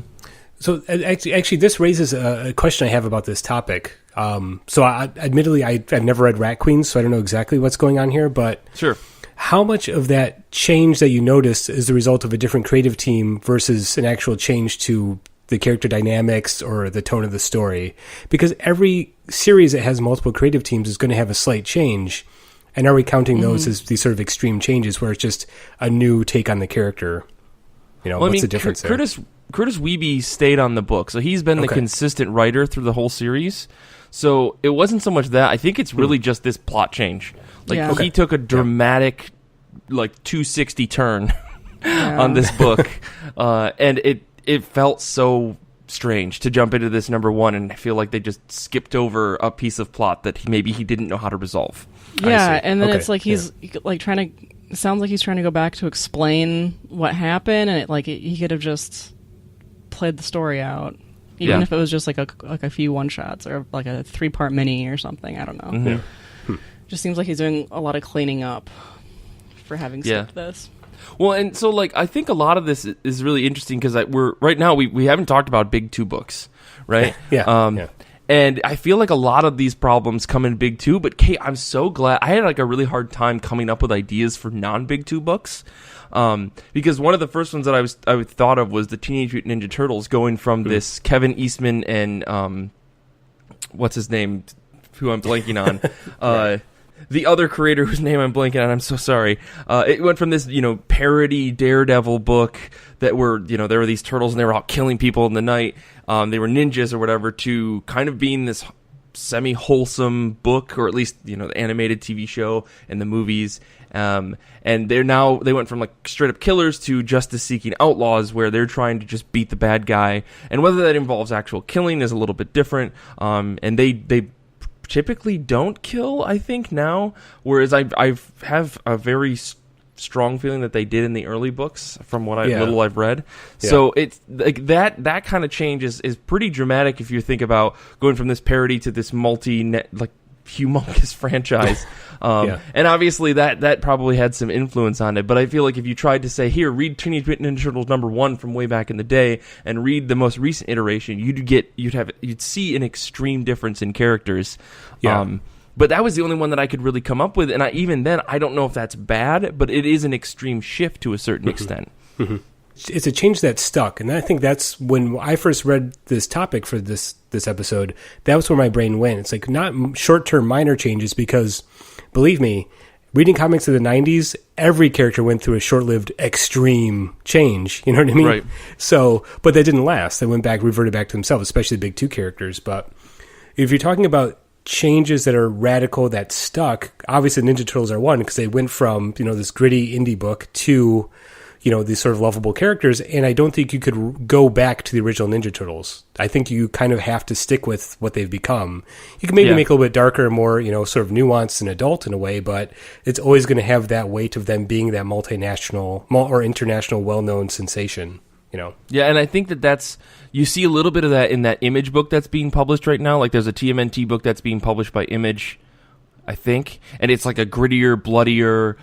So actually, this raises a question I have about this topic. So admittedly, I've never read Rat Queens, so I don't know exactly what's going on here. But sure, how much of that change that you noticed is the result of a different creative team versus an actual change to the character dynamics or the tone of the story, because every series that has multiple creative teams is going to have a slight change. And are we counting those as these sort of extreme changes where it's just a new take on the character? What's the difference there? Curtis Wiebe stayed on the book, so he's been the consistent writer through the whole series. So it wasn't so much that. I think it's really just this plot change. He took a dramatic, 260 turn on this book, and it felt so strange to jump into this number one, and I feel like they just skipped over a piece of plot that maybe he didn't know how to resolve. Yeah, and then it's like he's trying to. It sounds like he's trying to go back to explain what happened, and he could have just played the story out, even if it was just like a few one shots or like a 3-part mini or something. I don't know. Mm-hmm. Just seems like he's doing a lot of cleaning up for having skipped this. Well, and so I think a lot of this is really interesting because we're right now we haven't talked about big 2 books, right? And I feel like a lot of these problems come in Big 2, but Kate, I'm so glad. I had a really hard time coming up with ideas for non-Big 2 books, because one of the first ones that I thought of was the Teenage Mutant Ninja Turtles going from this Kevin Eastman and what's his name, who I'm blanking on, the other creator whose name I'm blanking on. I'm so sorry. It went from this parody Daredevil book that were there were these turtles and they were out killing people in the night. They were ninjas or whatever, to kind of being this semi-wholesome book, or at least the animated TV show and the movies. And they went from straight up killers to justice-seeking outlaws, where they're trying to just beat the bad guy. And whether that involves actual killing is a little bit different. And they typically don't kill, I think, now, whereas I have a very strong feeling that they did in the early books from what little I've read. So it's that kind of change is pretty dramatic if you think about going from this parody to this humongous franchise. And obviously that probably had some influence on it, but I feel like if you tried to say, here, read Teenage Mutant Ninja Turtles number 1 from way back in the day and read the most recent iteration, you'd see an extreme difference in characters. But that was the only one that I could really come up with, and even then, I don't know if that's bad, but it is an extreme shift to a certain extent. Mm-hmm. It's a change that stuck, and I think that's when I first read this topic for this episode. That was where my brain went. It's not short-term minor changes, because believe me, reading comics of the 90s, every character went through a short-lived extreme change. You know what I mean? Right. So, but that didn't last. They reverted back to themselves, especially the big 2 characters. But if you're talking about changes that are radical that stuck, obviously Ninja Turtles are one, because they went from this gritty indie book to these sort of lovable characters, and I don't think you could go back to the original Ninja Turtles. I think you kind of have to stick with what they've become. You can maybe make it a little bit darker, more sort of nuanced and adult in a way, but it's always going to have that weight of them being that multinational or international well-known sensation. Yeah, and I think that's you see a little bit of that in that Image book that's being published right now. There's a TMNT book that's being published by Image, I think, and it's a grittier, bloodier,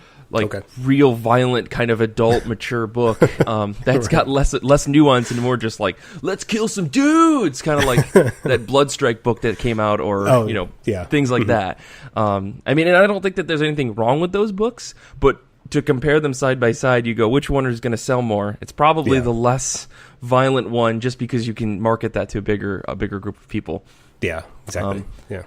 real violent kind of adult mature book that's got less nuance and more just let's kill some dudes, kind of like that Bloodstrike book that came out, or things like that. I mean, and I don't think that there's anything wrong with those books, but to compare them side by side, you go, which one is going to sell more? It's probably the less violent one, just because you can market that to a bigger group of people. Yeah, exactly.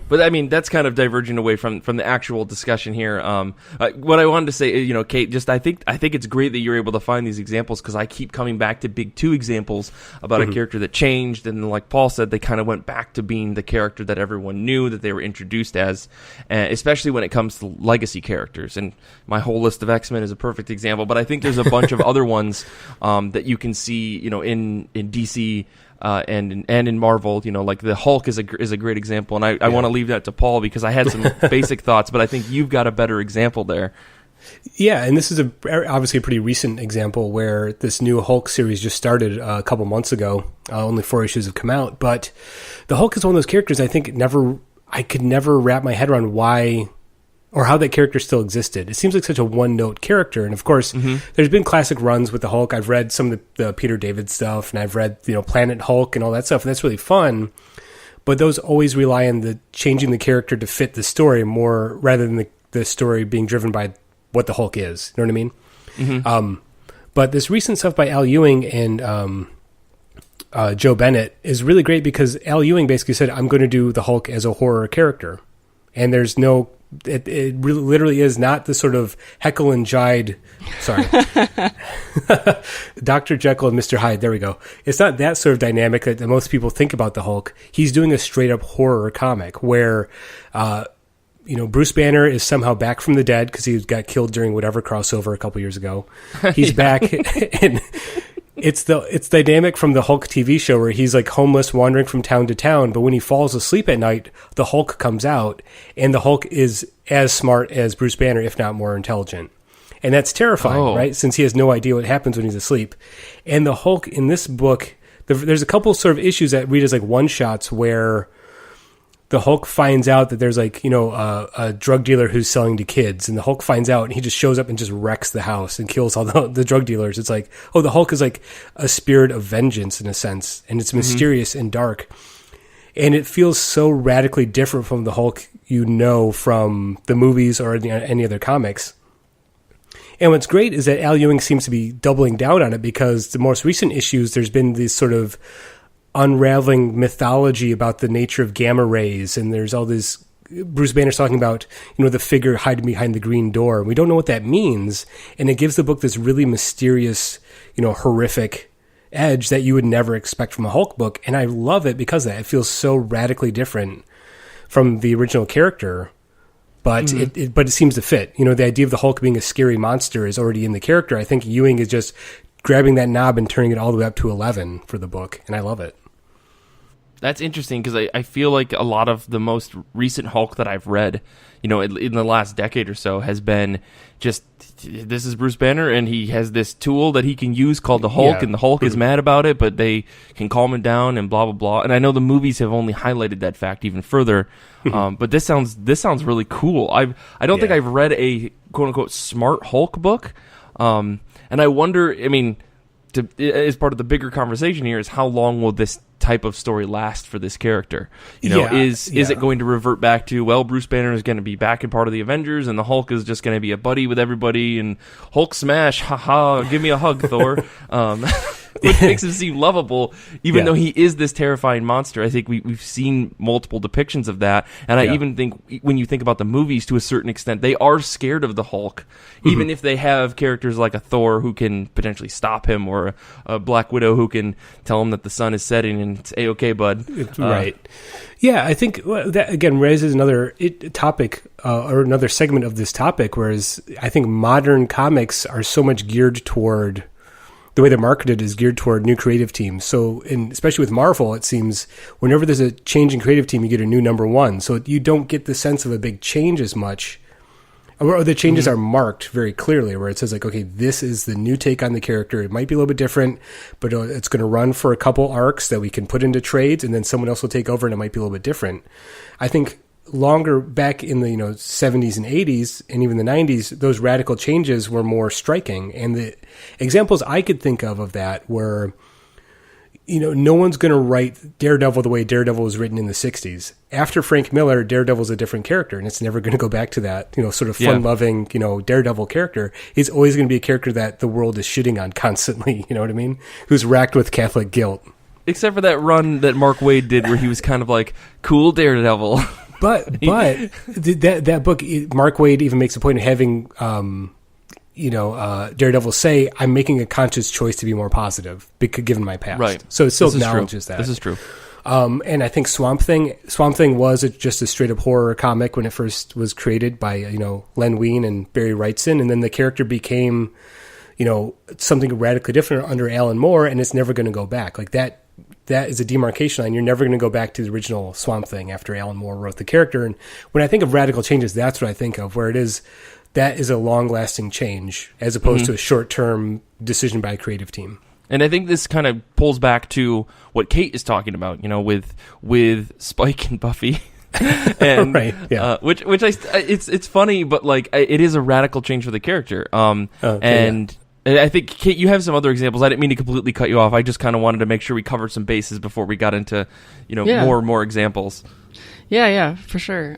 But I mean, that's kind of diverging away from the actual discussion here. What I wanted to say, Kate, just I think it's great that you're able to find these examples, because I keep coming back to Big 2 examples about a character that changed, and like Paul said, they kind of went back to being the character that everyone knew that they were introduced as, especially when it comes to legacy characters. And my whole list of X-Men is a perfect example, but I think there's a bunch of other ones that you can see, in DC. And in Marvel, the Hulk is a great example, and I want to leave that to Paul, because I had some basic thoughts, but I think you've got a better example there. Yeah, and this is obviously a pretty recent example where this new Hulk series just started a couple months ago. Only 4 issues have come out, but the Hulk is one of those characters I could never wrap my head around why or how that character still existed. It seems like such a one-note character, and of course, there's been classic runs with the Hulk. I've read some of the Peter David stuff, and I've read Planet Hulk and all that stuff, and that's really fun. But those always rely on the changing the character to fit the story more, rather than the story being driven by what the Hulk is. You know what I mean? But this recent stuff by Al Ewing and Joe Bennett is really great because Al Ewing basically said, I'm going to do the Hulk as a horror character. And there's no, it really, literally is not the sort of Heckle and Hyde, sorry, Dr. Jekyll and Mr. Hyde, there we go. It's not that sort of dynamic that most people think about the Hulk. He's doing a straight up horror comic where, Bruce Banner is somehow back from the dead because he got killed during whatever crossover a couple years ago. He's back, and it's dynamic from the Hulk TV show where he's like homeless, wandering from town to town. But when he falls asleep at night, the Hulk comes out, and the Hulk is as smart as Bruce Banner, if not more intelligent. And that's terrifying, right? Since he has no idea what happens when he's asleep. And the Hulk in this book, there's a couple sort of issues that read as like one-shots where the Hulk finds out that there's like, a drug dealer who's selling to kids, and the Hulk finds out and he just shows up and just wrecks the house and kills all the drug dealers. It's like, the Hulk is like a spirit of vengeance in a sense, and it's mysterious and dark. And it feels so radically different from the Hulk from the movies or any other comics. And what's great is that Al Ewing seems to be doubling down on it because the most recent issues, there's been these sort of unraveling mythology about the nature of gamma rays, and there's all this Bruce Banner's talking about the figure hiding behind the green door. We don't know what that means, and it gives the book this really mysterious horrific edge that you would never expect from a Hulk book, and I love it because of that. It feels so radically different from the original character, but it seems to fit. The idea of the Hulk being a scary monster is already in the character. I think Ewing is just grabbing that knob and turning it all the way up to 11 for the book, and I love it. That's interesting because I feel like a lot of the most recent Hulk that I've read, in the last decade or so, has been just, this is Bruce Banner, and he has this tool that he can use called the Hulk, and the Hulk is mad about it, but they can calm him down and blah, blah, blah. And I know the movies have only highlighted that fact even further, but this sounds really cool. I don't think I've read a quote-unquote smart Hulk book, and I wonder, as part of the bigger conversation here, is how long will this type of story last for this character? Is it going to revert back to, Bruce Banner is going to be back in part of the Avengers, and the Hulk is just going to be a buddy with everybody, and Hulk smash, haha, give me a hug, Thor. Which makes him seem lovable, even though he is this terrifying monster. I think we've seen multiple depictions of that, and I even think when you think about the movies, to a certain extent, they are scared of the Hulk, even if they have characters like a Thor who can potentially stop him, or a Black Widow who can tell him that the sun is setting and it's A-okay, bud. Right. Yeah, I think that, again, raises another topic, or another segment of this topic, whereas I think modern comics are so much geared toward, the way they're marketed is geared toward new creative teams. So, especially with Marvel, it seems whenever there's a change in creative team, you get a new number one. So you don't get the sense of a big change as much, or the changes are marked very clearly, where it says like, okay, this is the new take on the character. It might be a little bit different, but it's going to run for a couple arcs that we can put into trades, and then someone else will take over, and it might be a little bit different. I think longer back in the 70s and 80s and even the 90s, those radical changes were more striking, and the examples I could think of that were, no one's going to write Daredevil the way Daredevil was written in the 60s. After Frank Miller, Daredevil's a different character, and it's never going to go back to that sort of fun-loving Daredevil character. He's always going to be a character that the world is shitting on constantly, you know what I mean, who's racked with Catholic guilt. Except for that run that Mark Waid did where he was kind of like, cool Daredevil. But that book, Mark Waid even makes a point of having, Daredevil say, I'm making a conscious choice to be more positive, given my past. Right. So it still acknowledges that. This is true. And I think Swamp Thing was just a straight up horror comic when it first was created by, Len Wein and Barry Wrightson. And then the character became, something radically different under Alan Moore, and it's never going to go back. Like that is a demarcation line. You're never going to go back to the original Swamp Thing after Alan Moore wrote the character. And when I think of radical changes, that's what I think of, where that is a long-lasting change as opposed to a short-term decision by a creative team. And I think this kind of pulls back to what Kait is talking about, with Spike and Buffy. And right, yeah. Which it's funny, but like it is a radical change for the character. And I think, Kait, you have some other examples. I didn't mean to completely cut you off. I just kind of wanted to make sure we covered some bases before we got into, more and more examples. Yeah, for sure.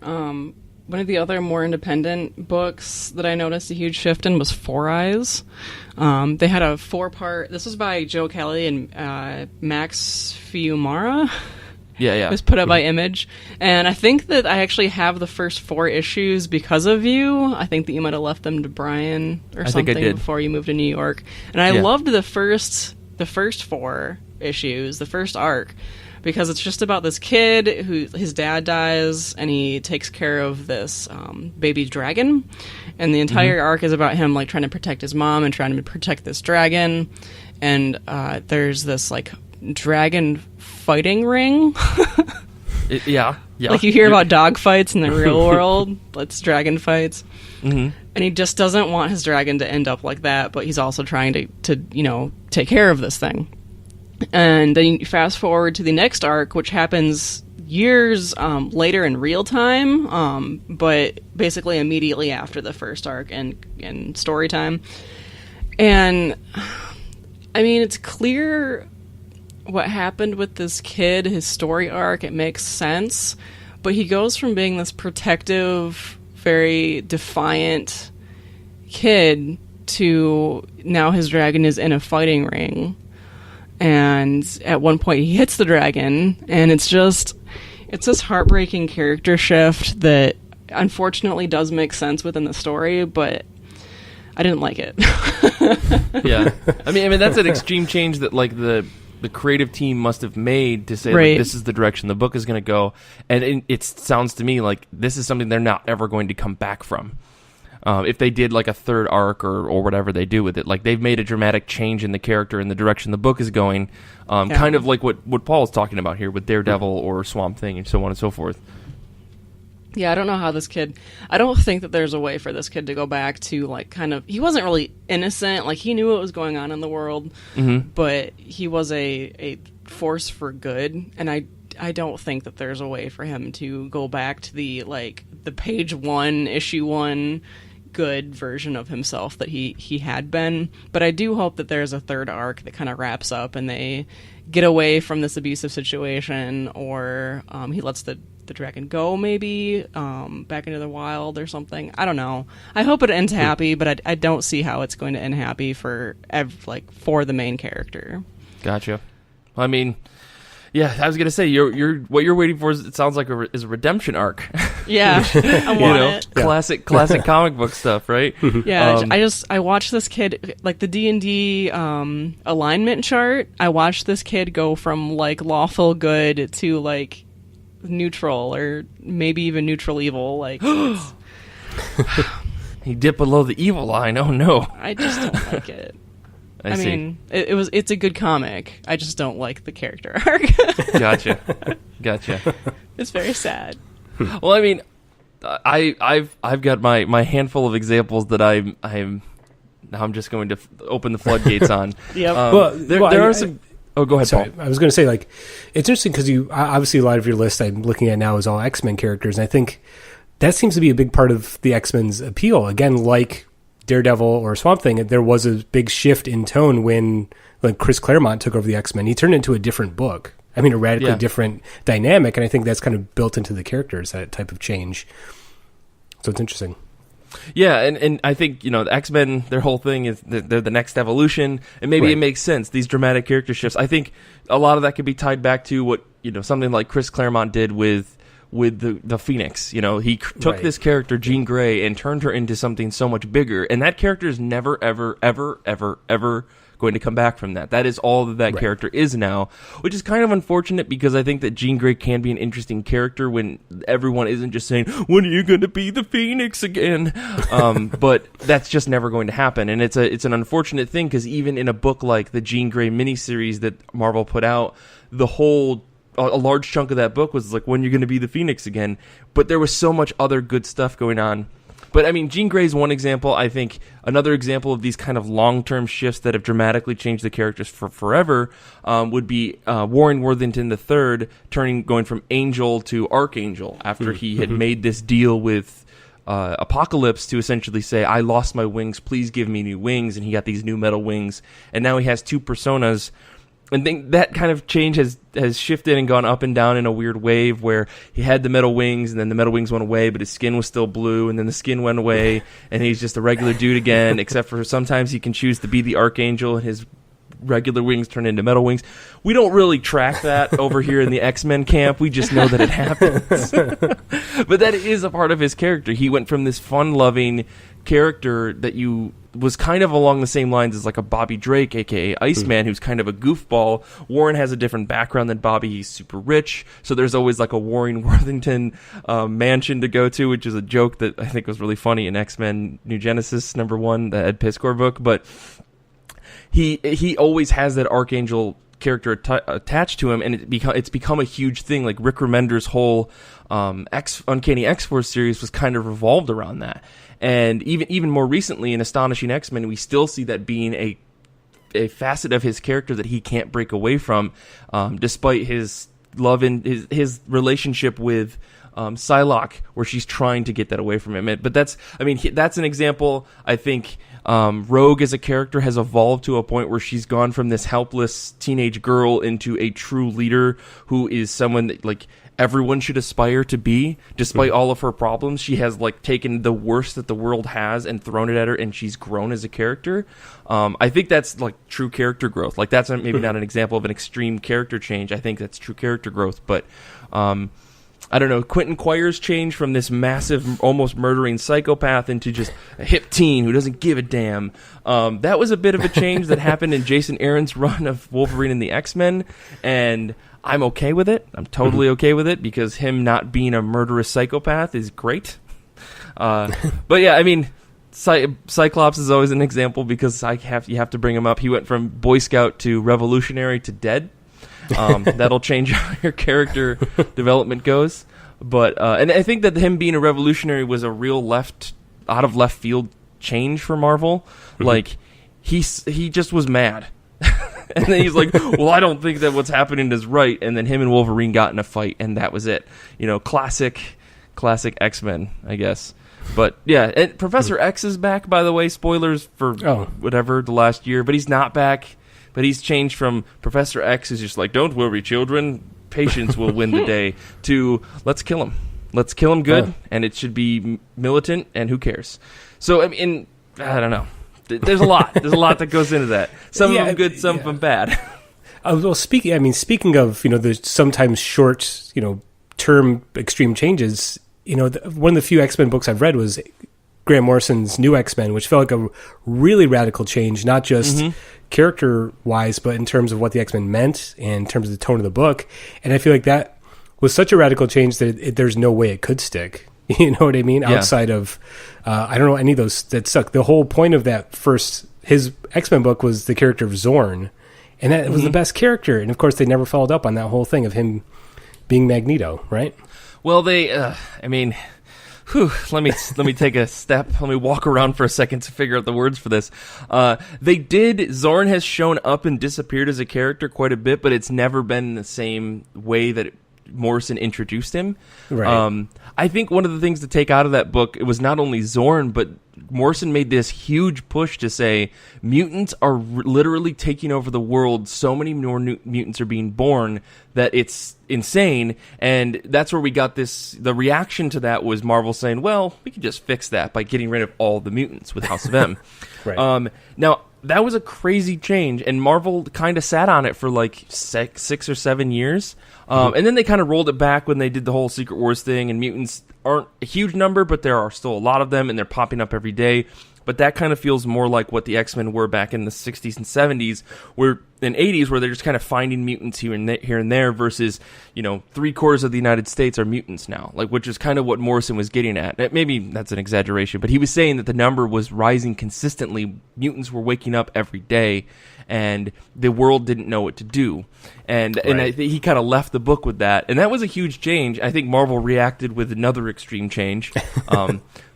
one of the other more independent books that I noticed a huge shift in was Four Eyes. They had a 4-part. This was by Joe Kelly and Max Fiumara. Yeah. It was put out by Image. And I think that I actually have the first 4 issues because of you. I think that you might have left them to Brian or something before you moved to New York. And I loved the first 4 issues, the first arc, because it's just about this kid who his dad dies and he takes care of this baby dragon. And the entire arc is about him like trying to protect his mom and trying to protect this dragon. And there's this like dragon fighting ring. Yeah. Like you hear about dog fights in the real world. It's dragon fights. And he just doesn't want his dragon to end up like that, but he's also trying to take care of this thing. And then you fast forward to the next arc, which happens years later in real time, but basically immediately after the first arc and story time. And I mean, it's clear what happened with this kid, his story arc. It makes sense, but he goes from being this protective, very defiant kid to now his dragon is in a fighting ring. And at one point he hits the dragon, and it's this heartbreaking character shift that unfortunately does make sense within the story, but I didn't like it. Yeah. I mean that's an extreme change that like the creative team must have made to say like, this is the direction the book is going to go, and it sounds to me like this is something they're not ever going to come back from. If they did like a third arc or whatever they do with it, like they've made a dramatic change in the character and the direction the book is going, kind of like what Paul is talking about here with Daredevil or Swamp Thing and so on and so forth. Yeah, I don't know how this kid... I don't think that there's a way for this kid to go back to, like, kind of... He wasn't really innocent. Like, he knew what was going on in the world, but he was a force for good, and I don't think that there's a way for him to go back to the page 1, issue 1 good version of himself that he had been. But I do hope that there's a third arc that kind of wraps up and they get away from this abusive situation, or he lets the dragon go maybe back into the wild or something. I don't know. I hope it ends happy, but I don't see how it's going to end happy for the main character. Gotcha. I mean, yeah, I was gonna say you're what you're waiting for it sounds like is a redemption arc. Yeah, I want it. Classic comic book stuff, right? Yeah, I watched this kid, like the D&D alignment chart. I watched this kid go from like lawful good to like neutral, or maybe even neutral evil. Like he dipped below the evil line. Oh no, I just don't like it. I see. mean, it's a good comic. I just don't like the character arc. Gotcha. It's very sad. Well, I mean, I've got my handful of examples that I'm just going to open the floodgates on. Yep. There are some. Oh, go ahead, sorry, Paul. I was going to say, like, it's interesting because you obviously a lot of your list I'm looking at now is all X-Men characters, and I think that seems to be a big part of the X-Men's appeal. Again, like Daredevil or Swamp Thing, there was a big shift in tone when like Chris Claremont took over the X-Men. He turned it into a different book. I mean, a radically different dynamic, and I think that's kind of built into the characters, that type of change. So it's interesting. Yeah, and I think, the X-Men, their whole thing is they're the next evolution, and maybe it makes sense, these dramatic character shifts. I think a lot of that could be tied back to what, something like Chris Claremont did with the Phoenix. He took this character, Jean Grey, and turned her into something so much bigger, and that character is never, ever, ever, ever, ever going to come back from that. That is all that character is now, which is kind of unfortunate because I think that Jean Grey can be an interesting character when everyone isn't just saying, when are you going to be the Phoenix again? But that's just never going to happen, and it's an unfortunate thing because even in a book like the Jean Grey miniseries that Marvel put out, a large chunk of that book was like, when you're going to be the Phoenix again, but there was so much other good stuff going on. But I mean, Jean Grey's one example. I think another example of these kind of long-term shifts that have dramatically changed the characters for forever would be Warren Worthington III going from Angel to Archangel after he had made this deal with Apocalypse to essentially say, I lost my wings, please give me new wings, and he got these new metal wings, and now he has two personas. and think that kind of change has shifted and gone up and down in a weird wave where he had the metal wings and then the metal wings went away, but his skin was still blue, and then the skin went away and he's just a regular dude again, except for sometimes he can choose to be the Archangel and his regular wings turn into metal wings. We don't really track that over here in the X-Men camp. We just know that it happens. But that is a part of his character. He went from this fun-loving character that was kind of along the same lines as like a Bobby Drake, aka Iceman, who's kind of a goofball. Warren has a different background than Bobby. He's super rich, so there's always like a Warren Worthington mansion to go to, which is a joke that I think was really funny in X-Men New Genesis #1, the Ed Piskor book. But he always has that Archangel character attached to him, and it's become a huge thing. Like Rick Remender's whole Uncanny X-Force series was kind of revolved around that. And even more recently in Astonishing X-Men, we still see that being a facet of his character that he can't break away from, despite his love and his relationship with Psylocke, where she's trying to get that away from him. But that's an example. I think Rogue as a character has evolved to a point where she's gone from this helpless teenage girl into a true leader who is someone that like everyone should aspire to be. Despite all of her problems, she has like taken the worst that the world has and thrown it at her, and she's grown as a character. I think that's like true character growth. Like that's maybe not an example of an extreme character change. I think that's true character growth. But I don't know, Quentin Quire's change from this massive, almost murdering psychopath into just a hip teen who doesn't give a damn. That was a bit of a change that happened in Jason Aaron's run of Wolverine and the X-Men, and I'm okay with it. I'm totally okay with it, because him not being a murderous psychopath is great. But yeah, I mean, Cyclops is always an example because you have to bring him up. He went from Boy Scout to revolutionary to dead. That'll change how your character development goes. But and I think that him being a revolutionary was a real out of left field change for Marvel. Like he just was mad. And then he's like, well, I don't think that what's happening is right. And then him and Wolverine got in a fight, and that was it. You know, classic X-Men, I guess. But yeah, and Professor X is back, by the way. Spoilers for the last year, but he's not back. But he's changed from Professor X is just like, don't worry, children, patience will win the day, to let's kill him. Let's kill him good, and it should be militant, and who cares? So, I mean, I don't know. There's a lot. There's a lot that goes into that. Some of them good, some of them bad. Well, speaking of, the sometimes short, term extreme changes, one of the few X-Men books I've read was Grant Morrison's New X-Men, which felt like a really radical change, not just character-wise, but in terms of what the X-Men meant and in terms of the tone of the book. And I feel like that was such a radical change that there's no way it could stick. You know what I mean? Yeah. Outside of, I don't know any of those that stuck. The whole point of that his X-Men book was the character of Zorn, and that was the best character. And of course, they never followed up on that whole thing of him being Magneto, right? Well, let me take a step. Let me walk around for a second to figure out the words for this. Zorn has shown up and disappeared as a character quite a bit, but it's never been the same way that Morrison introduced him. Right. I think one of the things to take out of that book, it was not only Zorn, but Morrison made this huge push to say mutants are literally taking over the world. So many more mutants are being born that it's insane. And that's where we got the reaction to that was Marvel saying, well, we can just fix that by getting rid of all the mutants with House of M. Right. Now, that was a crazy change, and Marvel kind of sat on it for like 6 or 7 years. And then they kind of rolled it back when they did the whole Secret Wars thing, and mutants aren't a huge number, but there are still a lot of them, and they're popping up every day. But that kind of feels more like what the X-Men were back in the 60s and 70s, and 80s, where they're just kind of finding mutants here and there versus, 3/4 of the United States are mutants now, which is kind of what Morrison was getting at. Maybe that's an exaggeration, but he was saying that the number was rising consistently. Mutants were waking up every day, and the world didn't know what to do. And he kind of left the book with that, and that was a huge change. I think Marvel reacted with another extreme change.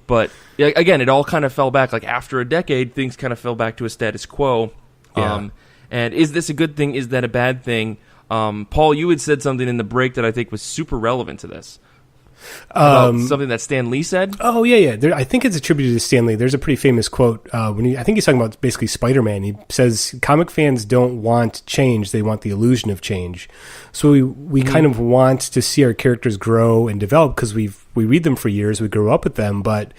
But again, it all kind of fell back. Like after a decade, things kind of fell back to a status quo. Yeah. And is this a good thing? Is that a bad thing? Paul, you had said something in the break that I think was super relevant to this. About something that Stan Lee said? Oh, yeah. I think it's attributed to Stan Lee. There's a pretty famous quote. I think he's talking about basically Spider-Man. He says, comic fans don't want change. They want the illusion of change. So we kind of want to see our characters grow and develop because we read them for years. We grow up with them. But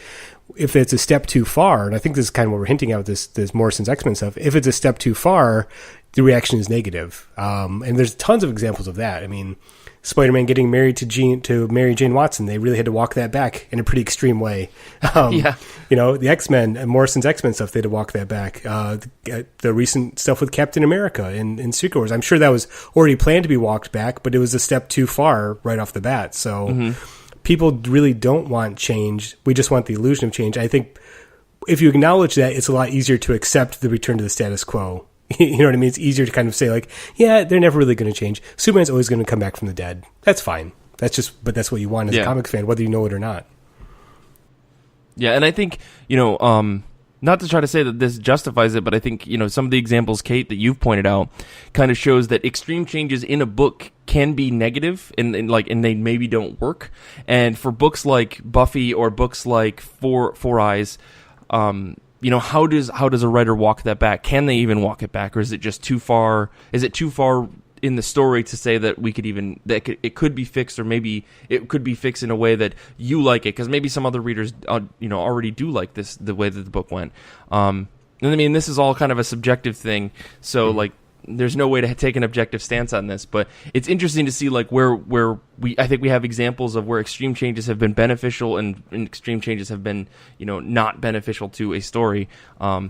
if it's a step too far, and I think this is kind of what we're hinting at with this Morrison's X-Men stuff, if it's a step too far, the reaction is negative. And there's tons of examples of that. I mean, Spider-Man getting married to Mary Jane Watson, they really had to walk that back in a pretty extreme way. The X-Men, Morrison's X-Men stuff, they had to walk that back. The recent stuff with Captain America in Secret Wars, I'm sure that was already planned to be walked back, but it was a step too far right off the bat. So people really don't want change. We just want the illusion of change. I think if you acknowledge that, it's a lot easier to accept the return to the status quo. You know what I mean? It's easier to kind of say, like, yeah, they're never really going to change. Superman's always going to come back from the dead. That's fine. But that's what you want as a comic fan, whether you know it or not. Yeah, and I think, not to try to say that this justifies it, but I think, some of the examples, Kate, that you've pointed out kind of shows that extreme changes in a book can be negative and they maybe don't work. And for books like Buffy or books like Four Eyes, how does a writer walk that back? Can they even walk it back, or is it just too far? Is it too far in the story to say that it could be fixed, or maybe it could be fixed in a way that you like it? Because maybe some other readers, already do like the way that the book went. And I mean, this is all kind of a subjective thing. So there's no way to take an objective stance on this, but it's interesting to see where I think we have examples of where extreme changes have been beneficial and extreme changes have been, not beneficial to a story. I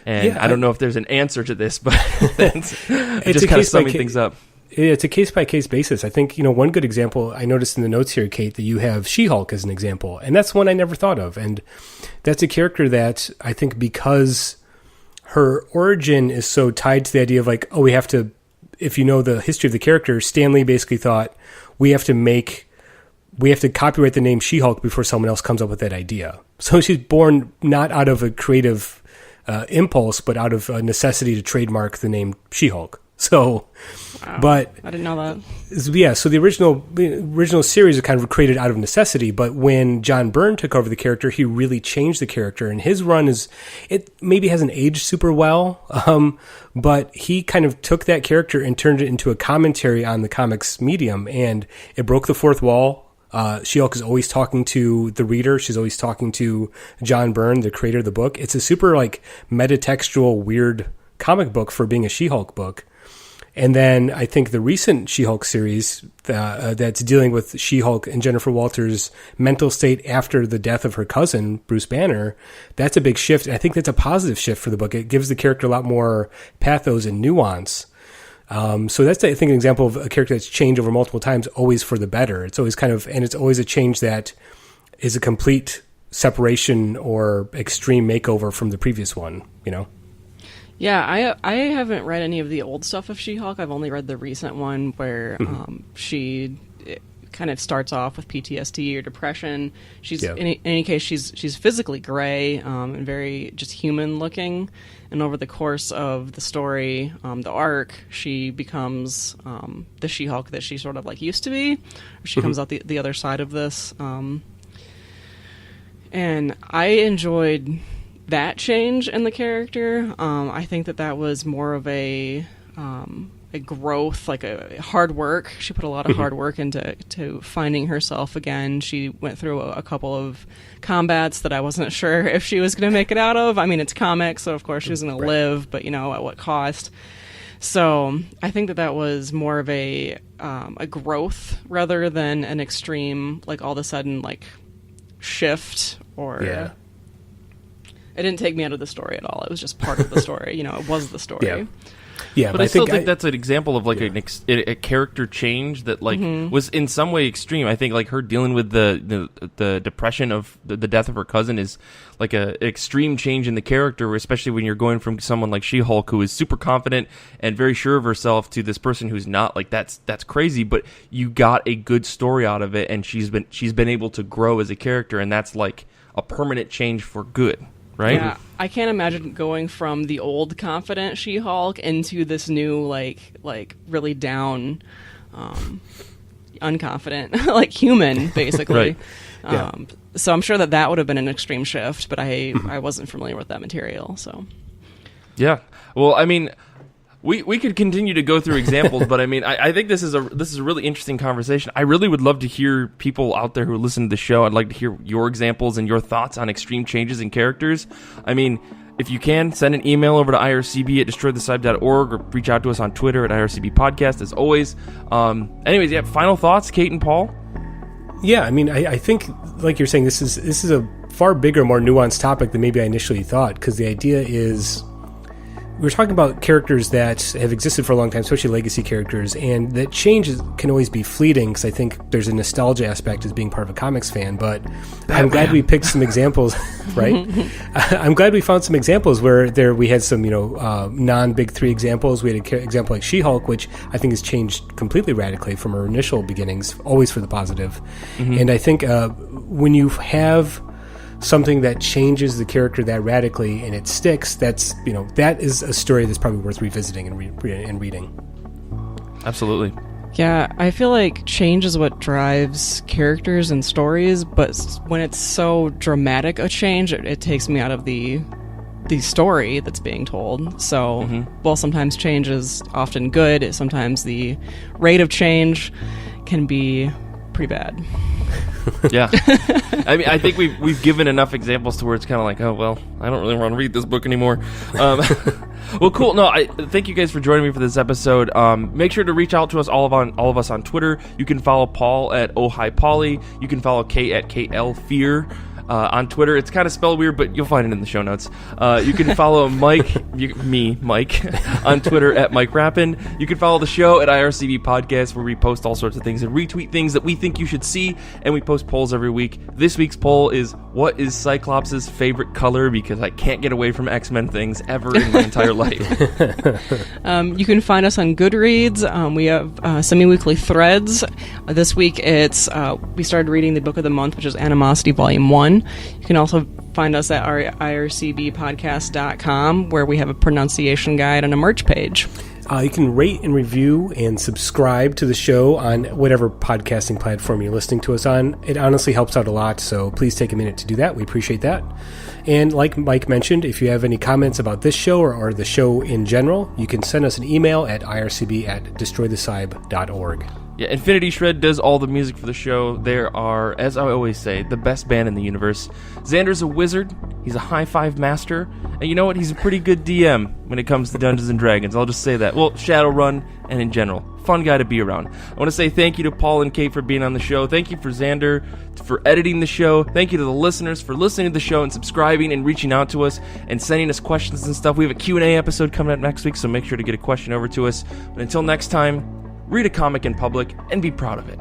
don't know if there's an answer to this, but it's just kind of summing things up. It's a case-by-case basis. I think, one good example, I noticed in the notes here, Kate, that you have She-Hulk as an example, and that's one I never thought of. And that's a character that I think because her origin is so tied to the idea of we have to, if you know the history of the character, Stan Lee basically thought we have to copyright the name She-Hulk before someone else comes up with that idea. So she's born not out of a creative impulse, but out of a necessity to trademark the name She-Hulk. So, wow. But I didn't know that. Yeah, so the original series was kind of created out of necessity. But when John Byrne took over the character, he really changed the character, and his run it maybe hasn't aged super well, but he kind of took that character and turned it into a commentary on the comics medium, and it broke the fourth wall. She-Hulk is always talking to the reader. She's always talking to John Byrne, the creator of the book. It's a super metatextual, weird comic book for being a She-Hulk book. And then I think the recent She-Hulk series that's dealing with She-Hulk and Jennifer Walters' mental state after the death of her cousin, Bruce Banner, that's a big shift. And I think that's a positive shift for the book. It gives the character a lot more pathos and nuance. So that's, I think, an example of a character that's changed over multiple times, always for the better. It's always and it's always a change that is a complete separation or extreme makeover from the previous one, Yeah, I haven't read any of the old stuff of She-Hulk. I've only read the recent one where she kind of starts off with PTSD or depression. She's in any case she's physically gray and very just human looking. And over the course of the story, the arc, she becomes the She-Hulk that she sort of used to be. She comes out the other side of this, and I enjoyed that change in the character. I think that was more of a growth, a hard work. She put a lot of hard work into finding herself again. She went through a couple of combats that I wasn't sure if she was going to make it out of. I mean, it's comics, so of course she was going to live, but at what cost? So I think that was more of a growth rather than an extreme, all of a sudden, shift or... Yeah. It didn't take me out of the story at all. It was just part of the story. It was the story. Yeah, but I still think that's an example of a character change that was in some way extreme. I think her dealing with the depression of the death of her cousin is a extreme change in the character, especially when you're going from someone like She-Hulk who is super confident and very sure of herself to this person who's not. That's crazy, but you got a good story out of it, and she's been able to grow as a character, and that's a permanent change for good. Right? Yeah, I can't imagine going from the old confident She-Hulk into this new really down. unconfident, like human, basically. Right. So I'm sure that would have been an extreme shift, but I wasn't familiar with that material. So yeah, well, I mean, we could continue to go through examples, but I mean, I think this is a really interesting conversation. I really would love to hear people out there who listen to the show. I'd like to hear your examples and your thoughts on extreme changes in characters. I mean, if you can, send an email over to ircb@destroythecybe.org or reach out to us on Twitter at ircbpodcast, as always. Anyways, yeah, final thoughts, Kait and Paul? Yeah, I mean, I think, like you're saying, this is a far bigger, more nuanced topic than maybe I initially thought, because the idea is we're talking about characters that have existed for a long time, especially legacy characters, and that change can always be fleeting, because I think there's a nostalgia aspect as being part of a comics fan, but I'm glad we picked some examples, right? I'm glad we found some examples where we had some, non-big three examples. We had an example like She-Hulk, which I think has changed completely radically from her initial beginnings, always for the positive. And I think when you have something that changes the character that radically and it sticks, that is a story that's probably worth revisiting and reading. Absolutely. Yeah, I feel like change is what drives characters and stories, but when it's so dramatic a change, it takes me out of the story that's being told. So, while sometimes change is often good, sometimes the rate of change can be pretty bad. Yeah. I mean, I think we've given enough examples to where it's kind of like, oh, well, I don't really want to read this book anymore. Well, cool. No, I thank you guys for joining me for this episode. Make sure to reach out to us, all of us on Twitter. You can follow Paul at OhiPolly. You can follow Kait at KLFear. On Twitter. It's kind of spelled weird, but you'll find it in the show notes. You can follow Mike, on Twitter at Mike Rappin. You can follow the show at IRCB Podcast, where we post all sorts of things and retweet things that we think you should see, and we post polls every week. This week's poll is, what is Cyclops' favorite color? Because I can't get away from X-Men things ever in my entire life. You can find us on Goodreads. We have semi-weekly threads. This week we started reading the book of the month, which is Animosity Volume 1. You can also find us at our ircbpodcast.com, where we have a pronunciation guide and a merch page. You can rate and review and subscribe to the show on whatever podcasting platform you're listening to us on. It honestly helps out a lot, so please take a minute to do that. We appreciate that. And like Mike mentioned, if you have any comments about this show or the show in general, you can send us an email at ircb@destroythecybe.org. Yeah, Infinity Shred does all the music for the show. There are, as I always say, the best band in the universe. Xander's a wizard. He's a high-five master. And you know what? He's a pretty good DM when it comes to Dungeons & Dragons. I'll just say that. Well, Shadowrun and in general. Fun guy to be around. I want to say thank you to Paul and Kait for being on the show. Thank you for Xander for editing the show. Thank you to the listeners for listening to the show and subscribing and reaching out to us and sending us questions and stuff. We have a Q&A episode coming up next week, so make sure to get a question over to us. But until next time, read a comic in public and be proud of it.